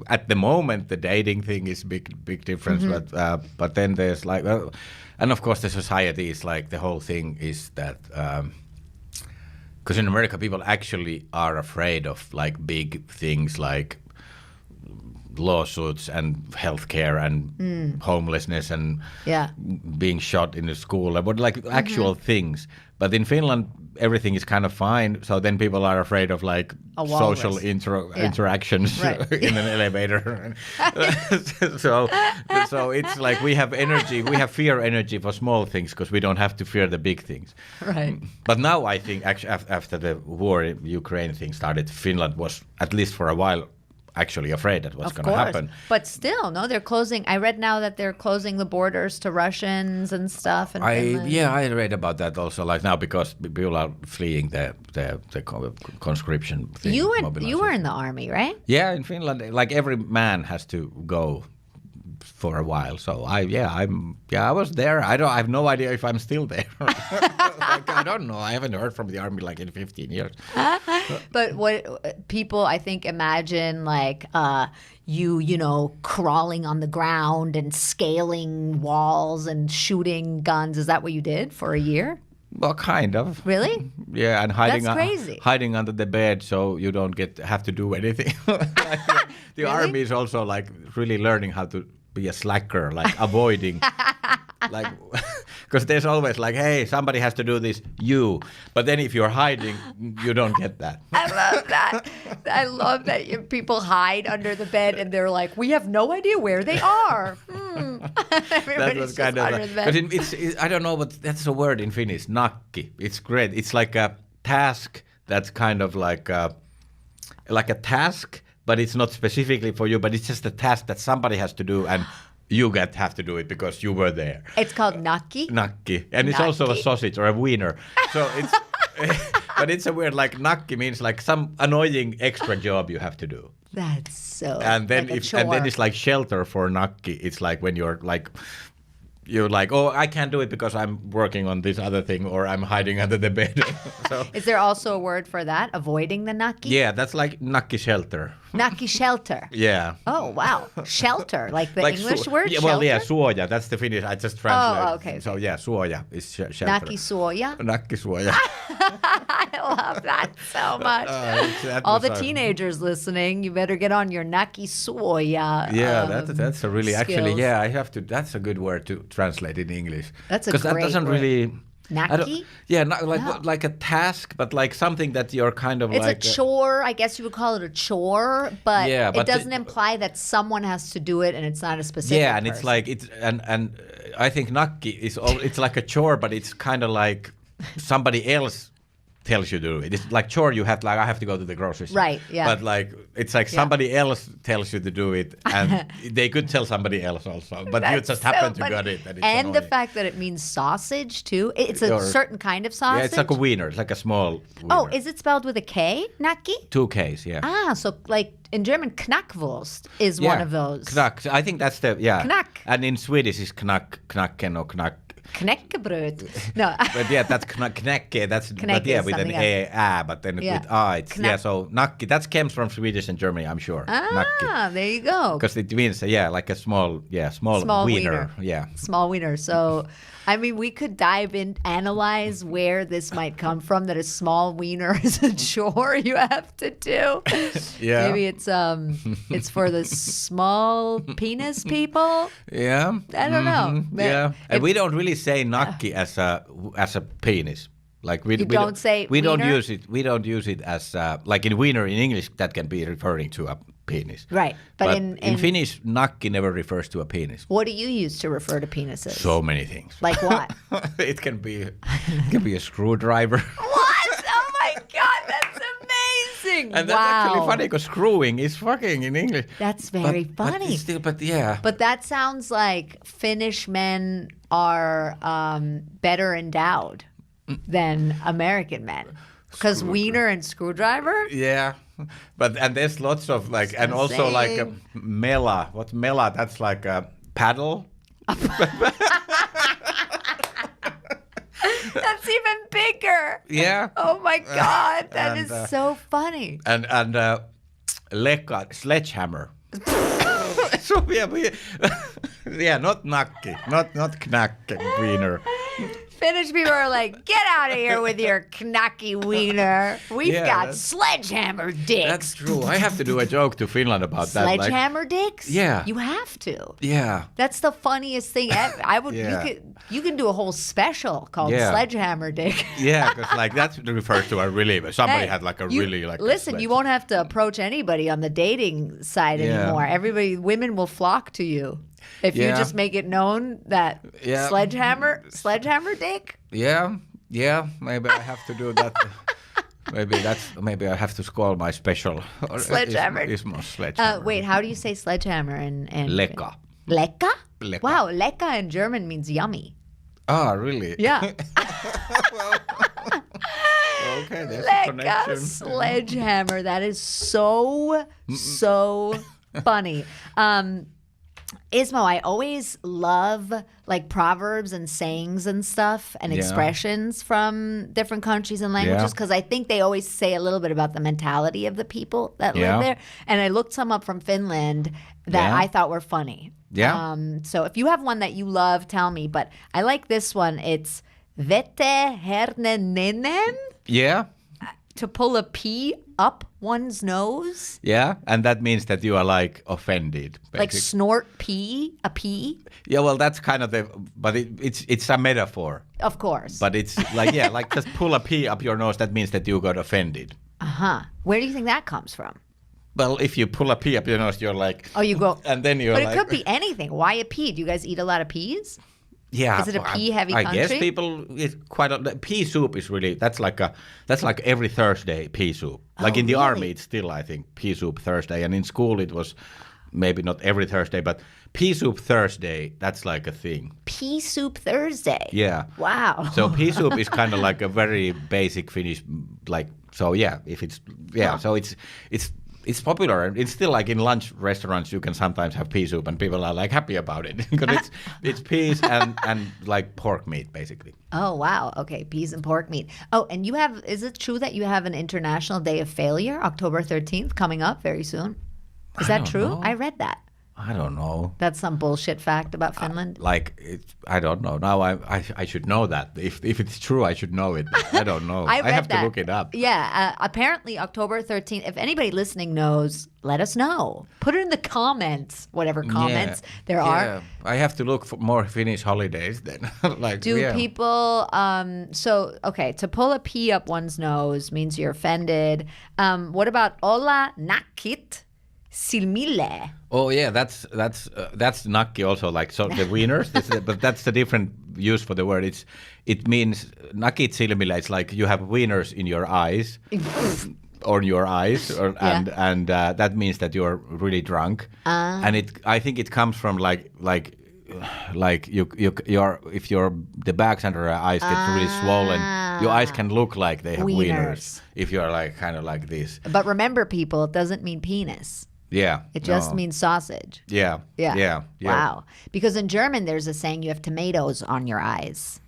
Speaker 1: at the moment, the dating thing is big difference, but then there's like, and of course the society is like, the whole thing is that, because in America people actually are afraid of like big things like lawsuits and healthcare and homelessness and being shot in the school, but like actual things. But in Finland, everything is kind of fine. So then people are afraid of like social interactions in an elevator. so it's like we have fear energy for small things because we don't have to fear the big things.
Speaker 2: Right.
Speaker 1: But now I think actually after the war in Ukraine thing started, Finland was, at least for a while, actually afraid that what's going to happen.
Speaker 2: But still, no, they're closing. I read now that they're closing the borders to Russians and stuff in Finland.
Speaker 1: I read about that also, like now, because people are fleeing the conscription thing.
Speaker 2: You were in the army, right?
Speaker 1: Yeah, in Finland, like every man has to go for a while. So I was there. I have no idea if I'm still there. Like, I don't know. I haven't heard from the army like in 15 years.
Speaker 2: But what people, I think, imagine like you know, crawling on the ground and scaling walls and shooting guns. Is that what you did for a year?
Speaker 1: Well, kind of.
Speaker 2: Really?
Speaker 1: Yeah, and hiding
Speaker 2: That's crazy.
Speaker 1: hiding under the bed so you don't have to do anything. Like, the army is also like really learning how to be a slacker, like avoiding, like, because there's always like, hey, somebody has to do this, but then if you're hiding, you don't get that.
Speaker 2: I love that. I love that people hide under the bed and they're like, we have no idea where they are.
Speaker 1: That was kind of, but it's I don't know, but that's a word in Finnish, nakki. It's great. It's like a task that's kind of like a task, but it's not specifically for you, but it's just a task that somebody has to do, and you have to do it because you were there.
Speaker 2: It's called nakki?
Speaker 1: Nakki. And it's also a sausage or a wiener. So it's, but it's a weird, like nakki means like some annoying extra job you have to do.
Speaker 2: That's so,
Speaker 1: and then
Speaker 2: like a chore.
Speaker 1: And then it's like shelter for nakki. It's like when you're like, oh, I can't do it because I'm working on this other thing, or I'm hiding under the bed. So,
Speaker 2: is there also a word for that? Avoiding the nakki?
Speaker 1: yeah, that's like nakki shelter.
Speaker 2: Nakki shelter.
Speaker 1: Yeah.
Speaker 2: Oh, wow. Shelter, like the English word?
Speaker 1: Yeah,
Speaker 2: shelter?
Speaker 1: well, yeah, suoja. That's the Finnish. I just translated.
Speaker 2: Oh, okay.
Speaker 1: So yeah, suoja is shelter.
Speaker 2: Nakki suoja?
Speaker 1: Nakki suoja.
Speaker 2: I love that so much. All the teenagers listening, you better get on your nakki suoja.
Speaker 1: Yeah, that's a really,
Speaker 2: skills.
Speaker 1: actually, yeah, I have to, that's a good word to translate in English.
Speaker 2: That's a great
Speaker 1: that doesn't
Speaker 2: word.
Speaker 1: really...
Speaker 2: Nakki?
Speaker 1: Yeah, like a task, but like something that you're kind of
Speaker 2: it's
Speaker 1: like...
Speaker 2: It's a chore. I guess you would call it a chore, but, it doesn't imply that someone has to do it and it's not a specific
Speaker 1: Yeah, and
Speaker 2: person.
Speaker 1: it's like, and I think nakki is, it's like a chore, but it's kind of like somebody else tells you to do it. It's like chore, you have, like, I have to go to the grocery store.
Speaker 2: Right, yeah.
Speaker 1: But like, it's like somebody else tells you to do it, and they could tell somebody else also, but you just happen to get it.
Speaker 2: And the fact that it means sausage, too. It's a certain kind of sausage.
Speaker 1: Yeah, it's like a wiener. It's like a small wiener.
Speaker 2: Oh, is it spelled with a K, nakki?
Speaker 1: 2 Ks, yeah.
Speaker 2: Ah, so like in German, knackwurst is one of those.
Speaker 1: Knack. I think that's the,
Speaker 2: Knack.
Speaker 1: And in Swedish is knacken or knack.
Speaker 2: Knäckebröd. No.
Speaker 1: But yeah, that's knäcke. That's but yeah, with an a, but then with it's so nakki. That comes from Swedish and Germany, I'm sure.
Speaker 2: Ah, there you go.
Speaker 1: Because it means like a small wiener. Yeah.
Speaker 2: Small wiener. So, I mean, we could dive in, analyze where this might come from. That a small wiener is a chore you have to do.
Speaker 1: Yeah.
Speaker 2: Maybe it's for the small penis people.
Speaker 1: Yeah.
Speaker 2: I don't know.
Speaker 1: Yeah. And we don't really say nakki as a penis. Like we don't
Speaker 2: say
Speaker 1: we don't
Speaker 2: wiener?
Speaker 1: use it. We don't use it as like in wiener in English that can be referring to a penis.
Speaker 2: Right. But
Speaker 1: in Finnish, nakki never refers to a penis.
Speaker 2: What do you use to refer to penises?
Speaker 1: So many things.
Speaker 2: Like what?
Speaker 1: It can be a screwdriver.
Speaker 2: What? Oh my God, that's amazing!
Speaker 1: And that's actually funny because screwing is fucking in English.
Speaker 2: That's very funny.
Speaker 1: But yeah.
Speaker 2: But that sounds like Finnish men are better endowed than American men. Because wiener and screwdriver?
Speaker 1: Yeah. And there's lots of like, and also like a mela. What's mela? That's like a paddle.
Speaker 2: That's even bigger.
Speaker 1: Yeah.
Speaker 2: Oh my God, that is so funny.
Speaker 1: And leka, sledgehammer. So yeah, not nakki, not knack wiener.
Speaker 2: Finnish people are like, get out of here with your knacky wiener. We've got sledgehammer dicks.
Speaker 1: That's true. I have to do a joke to Finland about that.
Speaker 2: Sledgehammer dicks?
Speaker 1: Yeah.
Speaker 2: You have to.
Speaker 1: Yeah.
Speaker 2: That's the funniest thing ever. I would. You can do a whole special called Sledgehammer Dick.
Speaker 1: Yeah, because like that refers to a really, somebody had like a really like.
Speaker 2: Listen, you won't have to approach anybody on the dating side anymore. Women will flock to you. If you just make it known that sledgehammer dick.
Speaker 1: Yeah, maybe I have to do that. Maybe I have to call my special
Speaker 2: sledgehammer.
Speaker 1: Sledgehammer.
Speaker 2: Wait, how do you say sledgehammer in
Speaker 1: Leka?
Speaker 2: Leka?
Speaker 1: Leka.
Speaker 2: Wow, leka in German means yummy.
Speaker 1: Ah, really?
Speaker 2: Yeah.
Speaker 1: Okay, there's
Speaker 2: Leka
Speaker 1: a connection.
Speaker 2: Sledgehammer. That is so funny. Ismo, I always love like proverbs and sayings and stuff and expressions from different countries and languages because I think they always say a little bit about the mentality of the people that live there. And I looked some up from Finland that I thought were funny.
Speaker 1: Yeah.
Speaker 2: So if you have one that you love, tell me. But I like this one. It's vete hernenen.
Speaker 1: Yeah.
Speaker 2: To pull a pea up one's nose.
Speaker 1: Yeah, and that means that you are like offended. Basically.
Speaker 2: Like snort pee, a pea.
Speaker 1: Yeah, well, that's kind of but it's a metaphor.
Speaker 2: Of course.
Speaker 1: But it's like, like just pull a pea up your nose, that means that you got offended.
Speaker 2: Where do you think that comes from?
Speaker 1: Well, if you pull a pea up your nose, you're like...
Speaker 2: Oh, you go...
Speaker 1: And then you're
Speaker 2: but
Speaker 1: like...
Speaker 2: But it could be anything. Why a pea? Do you guys eat a lot of peas?
Speaker 1: Yeah.
Speaker 2: Is it a pea-heavy country?
Speaker 1: I guess people... It's quite pea soup is really... That's like every Thursday, pea soup. Like in the army, it's still, I think, pea soup Thursday. And in school, it was maybe not every Thursday, but pea soup Thursday, that's like a thing.
Speaker 2: Pea soup Thursday?
Speaker 1: Yeah.
Speaker 2: Wow.
Speaker 1: So pea soup is kind of like a very basic Finnish, like... So yeah, if it's... Yeah, so it's popular. It's still like in lunch restaurants, you can sometimes have pea soup and people are like happy about it because it's peas and like pork meat basically.
Speaker 2: Oh, wow. Okay. Peas and pork meat. Oh, and is it true that you have an International Day of Failure, October 13th, coming up very soon? Is that true?
Speaker 1: Know.
Speaker 2: I read that.
Speaker 1: I don't know.
Speaker 2: That's some bullshit fact about Finland.
Speaker 1: I don't know. Now I should know that. If it's true, I should know it. I don't know. I have to look it up.
Speaker 2: Yeah. Apparently, October 13th. If anybody listening knows, let us know. Put it in the comments. Whatever comments there are.
Speaker 1: I have to look for more Finnish holidays then.
Speaker 2: People? To pull a pea up one's nose means you're offended. What about olla nakit? Silmille.
Speaker 1: Oh yeah, that's nakki also, like the wieners. But that's the different use for the word. It means nakit silmille. It's like you have wieners in your eyes, on your eyes, and that means that you're really drunk. And I think it comes from like if the bags under your eyes get really swollen, your eyes can look like they have wieners if you're like kind of like this.
Speaker 2: But remember, people, it doesn't mean penis.
Speaker 1: Yeah.
Speaker 2: It just means sausage.
Speaker 1: Yeah.
Speaker 2: Wow. Because in German, there's a saying you have tomatoes on your eyes.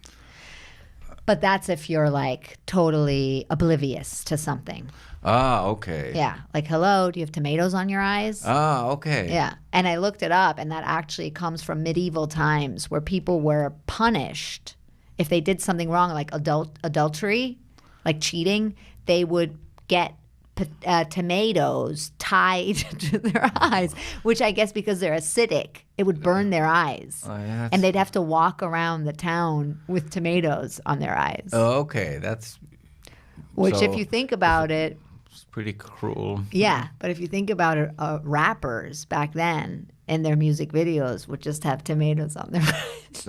Speaker 2: But that's if you're like totally oblivious to something.
Speaker 1: Ah, okay.
Speaker 2: Yeah. Like, hello, do you have tomatoes on your eyes?
Speaker 1: Ah, okay.
Speaker 2: Yeah. And I looked it up, and that actually comes from medieval times where people were punished if they did something wrong, like adultery, like cheating. They would get tomatoes tied to their eyes, which I guess because they're acidic, it would burn their eyes.
Speaker 1: Oh, yeah,
Speaker 2: and they'd have to walk around the town with tomatoes on their eyes.
Speaker 1: Oh, okay.
Speaker 2: Which, if you think about it...
Speaker 1: It's pretty cruel.
Speaker 2: Yeah, but if you think about it, rappers back then in their music videos would just have tomatoes on their eyes.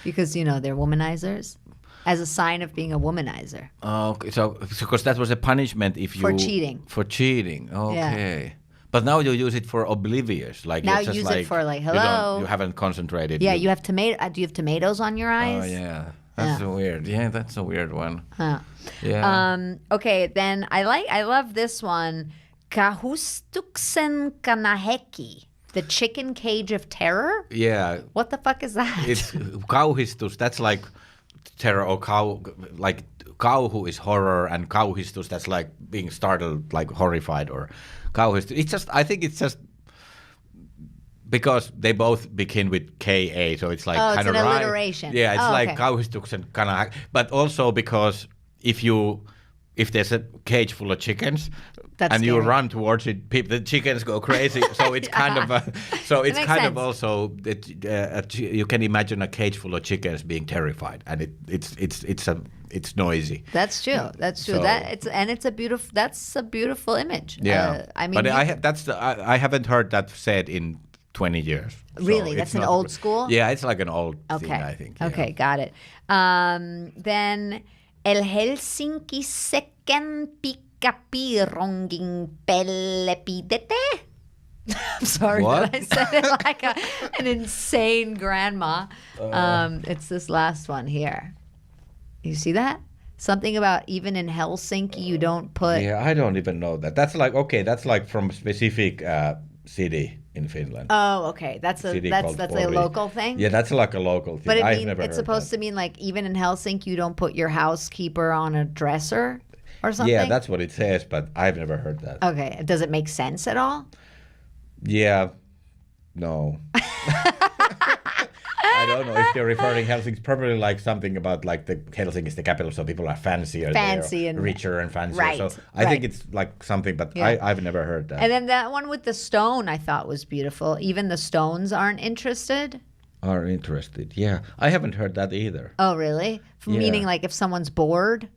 Speaker 2: Because, they're womanizers. As a sign of being a womanizer.
Speaker 1: Oh, okay. So because that was a punishment if you...
Speaker 2: For cheating.
Speaker 1: For cheating, okay. Yeah. But now you use it for oblivious. Like
Speaker 2: now you use it for like, hello.
Speaker 1: You haven't concentrated.
Speaker 2: Yeah, you have tomato. Do you have tomatoes on your eyes?
Speaker 1: Oh, yeah. That's so weird. Yeah, that's a weird one.
Speaker 2: Huh.
Speaker 1: Yeah.
Speaker 2: Okay, then I love this one. Kahustuksen kanaheki. The chicken cage of terror?
Speaker 1: Yeah.
Speaker 2: What the fuck is that?
Speaker 1: It's kauhistus. That's like... terror or like kauhu is horror and kauhistus, that's like being startled, like horrified, or kauhistus. I think it's just because they both begin with K-A, so it's like kind of
Speaker 2: an alliteration.
Speaker 1: Yeah, it's like kauhistus and kind of, but also because if there's a cage full of chickens and you run towards it, the chickens go crazy. So it's kind of also that you can imagine a cage full of chickens being terrified, and it's noisy.
Speaker 2: That's true. That's true. So, that's a beautiful image.
Speaker 1: Yeah, I mean, but I haven't heard that said in 20 years.
Speaker 2: Really, that's an old school.
Speaker 1: Yeah, it's like an old thing, I think. Yeah.
Speaker 2: Okay, got it. Then. El Helsinki seken pikapirongin pellepidete. I'm sorry that I said it like an insane grandma. It's this last one here. You see that? Something about even in Helsinki you don't put...
Speaker 1: Yeah, I don't even know that. That's like, okay, that's like from specific city in Finland.
Speaker 2: Oh, okay. That's a
Speaker 1: Pori.
Speaker 2: local thing.
Speaker 1: Yeah, that's like a local thing.
Speaker 2: But
Speaker 1: I've
Speaker 2: it's supposed to mean like even in Helsinki, you don't put your housekeeper on a dresser or something.
Speaker 1: Yeah, that's what it says, but I've never heard that.
Speaker 2: Okay. Does it make sense at all?
Speaker 1: Yeah, no. I don't know if they're referring Helsinki. Probably like something about like the Helsinki is the capital, so people are fancier,
Speaker 2: and
Speaker 1: richer and fancier.
Speaker 2: Right,
Speaker 1: so I think it's like something, but I've never heard that.
Speaker 2: And then that one with the stone, I thought was beautiful. Even the stones aren't interested.
Speaker 1: Are interested? Yeah, I haven't heard that either.
Speaker 2: Oh, really? Meaning like if someone's bored.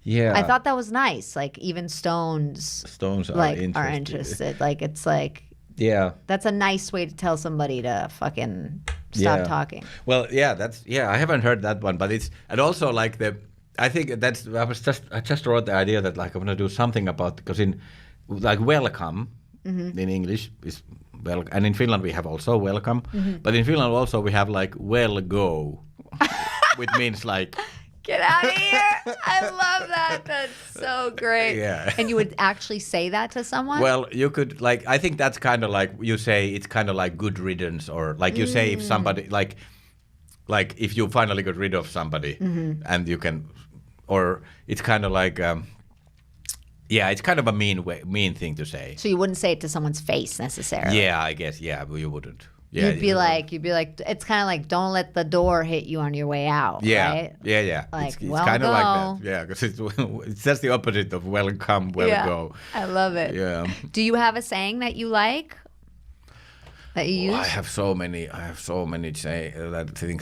Speaker 1: Yeah,
Speaker 2: I thought that was nice. Like even stones
Speaker 1: are
Speaker 2: like
Speaker 1: interested.
Speaker 2: are interested. Like it's like.
Speaker 1: Yeah,
Speaker 2: that's a nice way to tell somebody to fucking stop talking.
Speaker 1: Well, yeah, I haven't heard that one, but and also like I just wrote the idea that like I'm gonna do something about, because in like welcome in English is well, and in Finland we have also welcome, but in Finland also we have like well go, which means like.
Speaker 2: Get out of here. I love that. That's so great.
Speaker 1: Yeah.
Speaker 2: And you would actually say that to someone?
Speaker 1: Well, you could, like, I think that's kind of like, you say it's kind of like good riddance, or like you say if somebody, like if you finally got rid of somebody and you can, or it's kind of like, it's kind of a mean thing to say.
Speaker 2: So you wouldn't say it to someone's face necessarily?
Speaker 1: Yeah, I guess, but you wouldn't. Yeah,
Speaker 2: you'd be like, it's kind of like, don't let the door hit you on your way out.
Speaker 1: Yeah,
Speaker 2: right?
Speaker 1: yeah.
Speaker 2: Like,
Speaker 1: it's kind of like that. Yeah, because it's just the opposite of welcome, go.
Speaker 2: I love it.
Speaker 1: Yeah.
Speaker 2: Do you have a saying that you like? That you use?
Speaker 1: I have so many things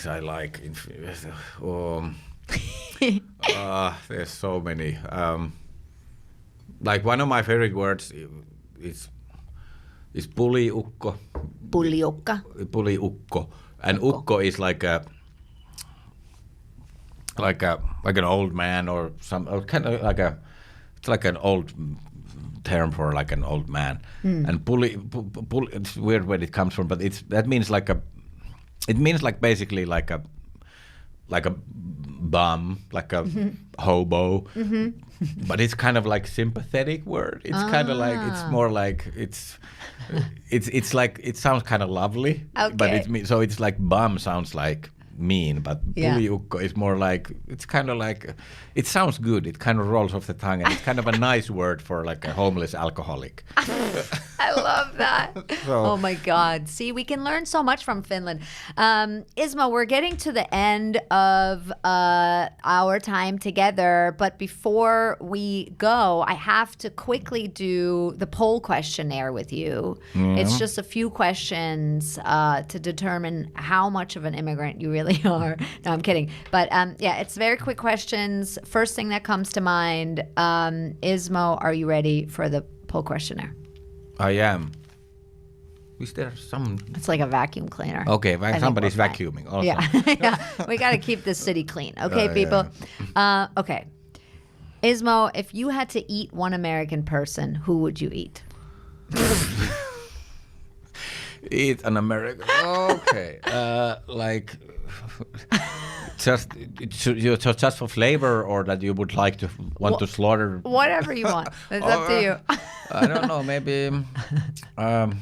Speaker 1: I like. There's so many. Like one of my favorite words is puliukko. Puliukko. And ukko is like an old man, or kind of like it's like an old term for like an old man. And puli, it's weird where it comes from, but that means it means like basically like a bum, like a hobo. But it's kind of like sympathetic word. It's kind of like, it's more like it's like, it sounds kind of lovely.
Speaker 2: Okay.
Speaker 1: But so it's like bum sounds like mean, but puliukko is more like, it's kind of like, it sounds good. It kind of rolls off the tongue, and it's kind of a nice word for like a homeless alcoholic.
Speaker 2: I love that. Oh my God. See, we can learn so much from Finland. Ismo, we're getting to the end of our time together, but before we go, I have to quickly do the poll questionnaire with you. It's just a few questions to determine how much of an immigrant you really are. No, I'm kidding. But it's very quick questions. First thing that comes to mind, Ismo, are you ready for the poll questionnaire?
Speaker 1: I am. Is there some?
Speaker 2: It's like a vacuum cleaner.
Speaker 1: Okay, somebody's vacuuming also.
Speaker 2: Yeah. We got to keep the city clean. Okay, people. Yeah. Okay. Ismo, if you had to eat one American person, who would you eat?
Speaker 1: Eat an American. Okay. Like just for flavor, or that you would like to want to slaughter?
Speaker 2: Whatever you want. It's up to you.
Speaker 1: I don't know. Maybe. That's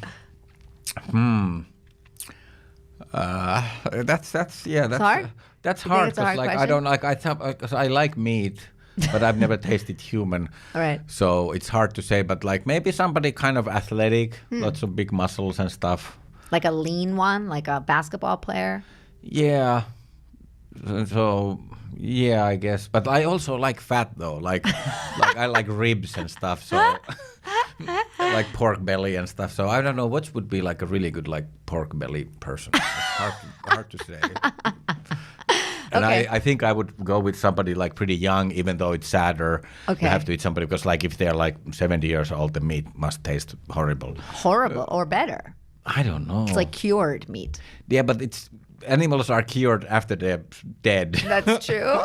Speaker 2: hard.
Speaker 1: That's hard because like question? I don't like. Because I like meat, but I've never tasted human.
Speaker 2: All right.
Speaker 1: So it's hard to say, but like maybe somebody kind of athletic, lots of big muscles and stuff.
Speaker 2: Like a lean one, like a basketball player.
Speaker 1: Yeah. So yeah, I guess. But I also like fat though. Like I like ribs and stuff. So like pork belly and stuff. So I don't know what would be like a really good like pork belly person. It's hard to say. And okay. I think I would go with somebody like pretty young, even though it's sadder. Okay. You have to eat somebody because like if they're like 70 years old, the meat must taste horrible.
Speaker 2: Horrible or better?
Speaker 1: I don't know.
Speaker 2: It's like cured meat.
Speaker 1: Yeah, but animals are cured after they're dead.
Speaker 2: That's true.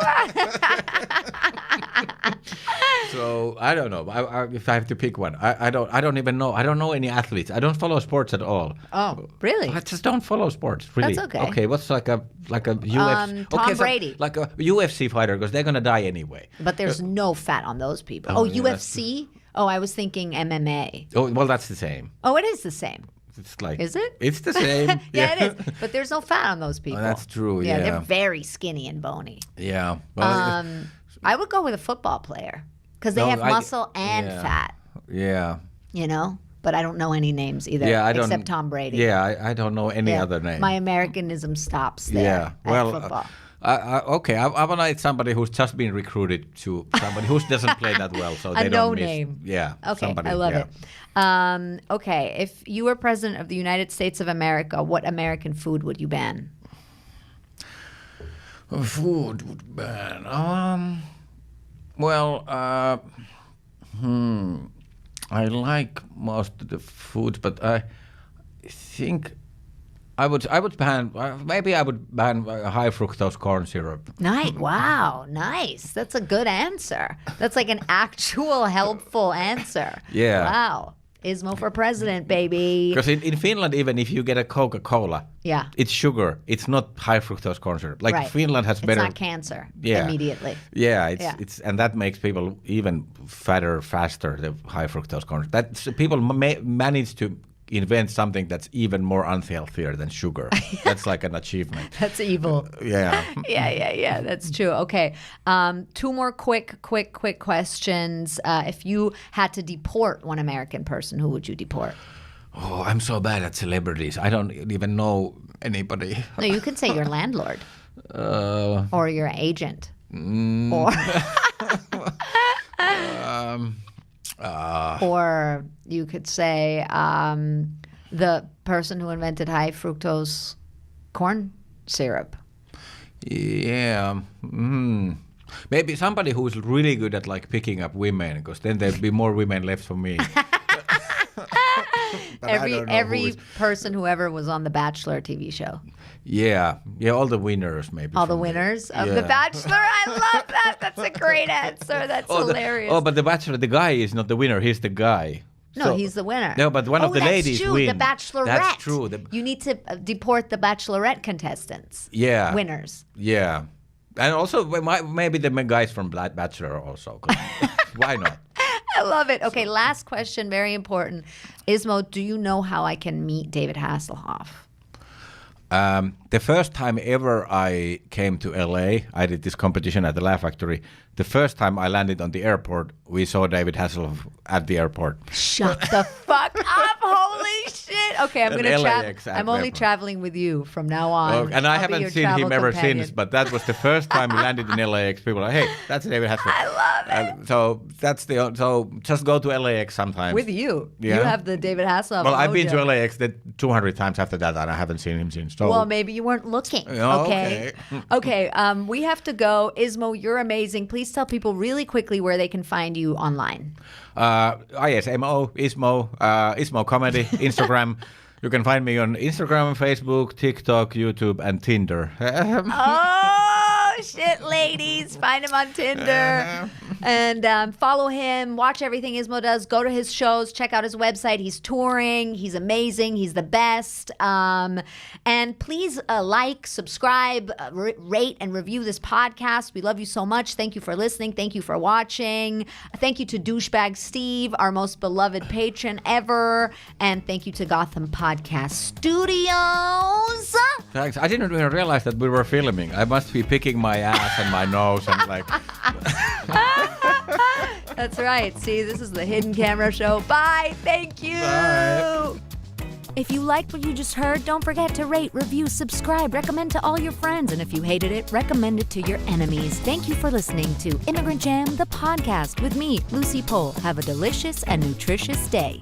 Speaker 1: So I don't know. If I have to pick one, I don't even know. I don't know any athletes. I don't follow sports at all.
Speaker 2: Oh, really?
Speaker 1: I just don't follow sports. Really.
Speaker 2: That's okay.
Speaker 1: Okay, what's like a UFC?
Speaker 2: Tom Brady.
Speaker 1: So like a UFC fighter, because they're gonna die anyway.
Speaker 2: But there's no fat on those people. UFC? Oh, I was thinking MMA.
Speaker 1: Oh, well, that's the same.
Speaker 2: Oh, it is the same.
Speaker 1: It's like,
Speaker 2: Is it?
Speaker 1: It's the same.
Speaker 2: Yeah, it is. But there's no fat on those people.
Speaker 1: Oh, that's true. Yeah,
Speaker 2: they're very skinny and bony.
Speaker 1: Yeah. Well,
Speaker 2: I would go with a football player because they have muscle and fat.
Speaker 1: Yeah.
Speaker 2: You know, but I don't know any names either.
Speaker 1: Yeah, I don't.
Speaker 2: Except Tom Brady.
Speaker 1: Yeah, I don't know any other name.
Speaker 2: My Americanism stops there. At football.
Speaker 1: Okay, I want to it's somebody who's just been recruited to somebody who doesn't play that well, so they don't miss.
Speaker 2: name.
Speaker 1: Yeah.
Speaker 2: Okay,
Speaker 1: somebody,
Speaker 2: I love it. Okay, if you were president of the United States of America, what American food would you ban?
Speaker 1: Food would ban. Well, I like most of the food, but I think I would ban maybe I would ban high fructose corn syrup.
Speaker 2: Nice. Wow, nice. That's a good answer. That's like an actual helpful answer.
Speaker 1: Yeah.
Speaker 2: Wow. Ismo for president, baby.
Speaker 1: Because in Finland, even if you get a Coca-Cola, it's sugar. It's not high fructose corn syrup. Like Finland has better.
Speaker 2: It's not cancer immediately.
Speaker 1: Yeah, it's and that makes people even fatter faster. The high fructose corn. That people manage to invent something that's even more unhealthier than sugar. That's like an achievement.
Speaker 2: That's evil.
Speaker 1: Yeah.
Speaker 2: Yeah. That's true. Okay. 2 more quick questions. If you had to deport one American person, who would you deport?
Speaker 1: Oh, I'm so bad at celebrities. I don't even know anybody.
Speaker 2: No, you can say your landlord. Or your agent. Or... or you could say the person who invented high fructose corn syrup.
Speaker 1: Yeah. Maybe somebody who's really good at like picking up women, because then there'd be more women left for me.
Speaker 2: Every person who ever was on the Bachelor TV show.
Speaker 1: Yeah, all the winners maybe.
Speaker 2: All the winners of The Bachelor? I love that. That's a great answer. That's hilarious.
Speaker 1: But The Bachelor, the guy is not the winner. He's the guy.
Speaker 2: No, he's the winner.
Speaker 1: No, but one of the ladies wins.
Speaker 2: The Bachelorette.
Speaker 1: That's true.
Speaker 2: You need to deport the Bachelorette contestants.
Speaker 1: Yeah.
Speaker 2: Winners.
Speaker 1: Yeah. And also maybe the guys from Bachelor also. Why not?
Speaker 2: I love it. Okay, last question, very important. Ismo, do you know how I can meet David Hasselhoff?
Speaker 1: The first time ever I came to LA, I did this competition at the Laugh Factory. The first time I landed on the airport, we saw David Hasselhoff at the airport.
Speaker 2: Shut the fuck up! Holy shit! Okay, I'm gonna travel. I'm only traveling with you from now on.
Speaker 1: Okay, and I haven't seen him ever since. But that was the first time we landed in LAX. People were like, "Hey, that's David Hasselhoff."
Speaker 2: I love it.
Speaker 1: So just go to LAX sometime.
Speaker 2: With you, you have the David Hasselhoff.
Speaker 1: Well, I've been to LAX 200 times after that, and I haven't seen him since. So.
Speaker 2: Well, maybe you weren't looking. Okay. We have to go. Ismo, you're amazing. Please tell people really quickly where they can find you online.
Speaker 1: Yes, Ismo Comedy, Instagram. You can find me on Instagram, Facebook, TikTok, YouTube, and Tinder.
Speaker 2: Oh, shit, ladies. Find him on Tinder. And follow him. Watch everything Ismo does. Go to his shows. Check out his website. He's touring. He's amazing. He's the best. And please like, subscribe, rate, and review this podcast. We love you so much. Thank you for listening. Thank you for watching. Thank you to Douchebag Steve, our most beloved patron ever. And thank you to Gotham Podcast Studios.
Speaker 1: Thanks. I didn't even realize that we were filming. I must be picking my ass and my nose and like...
Speaker 2: That's right. See, this is the Hidden Camera Show. Bye. Thank you.
Speaker 1: Bye.
Speaker 2: If you liked what you just heard, don't forget to rate, review, subscribe, recommend to all your friends. And if you hated it, recommend it to your enemies. Thank you for listening to Immigrant Jam, the podcast with me, Lucy Pohl. Have a delicious and nutritious day.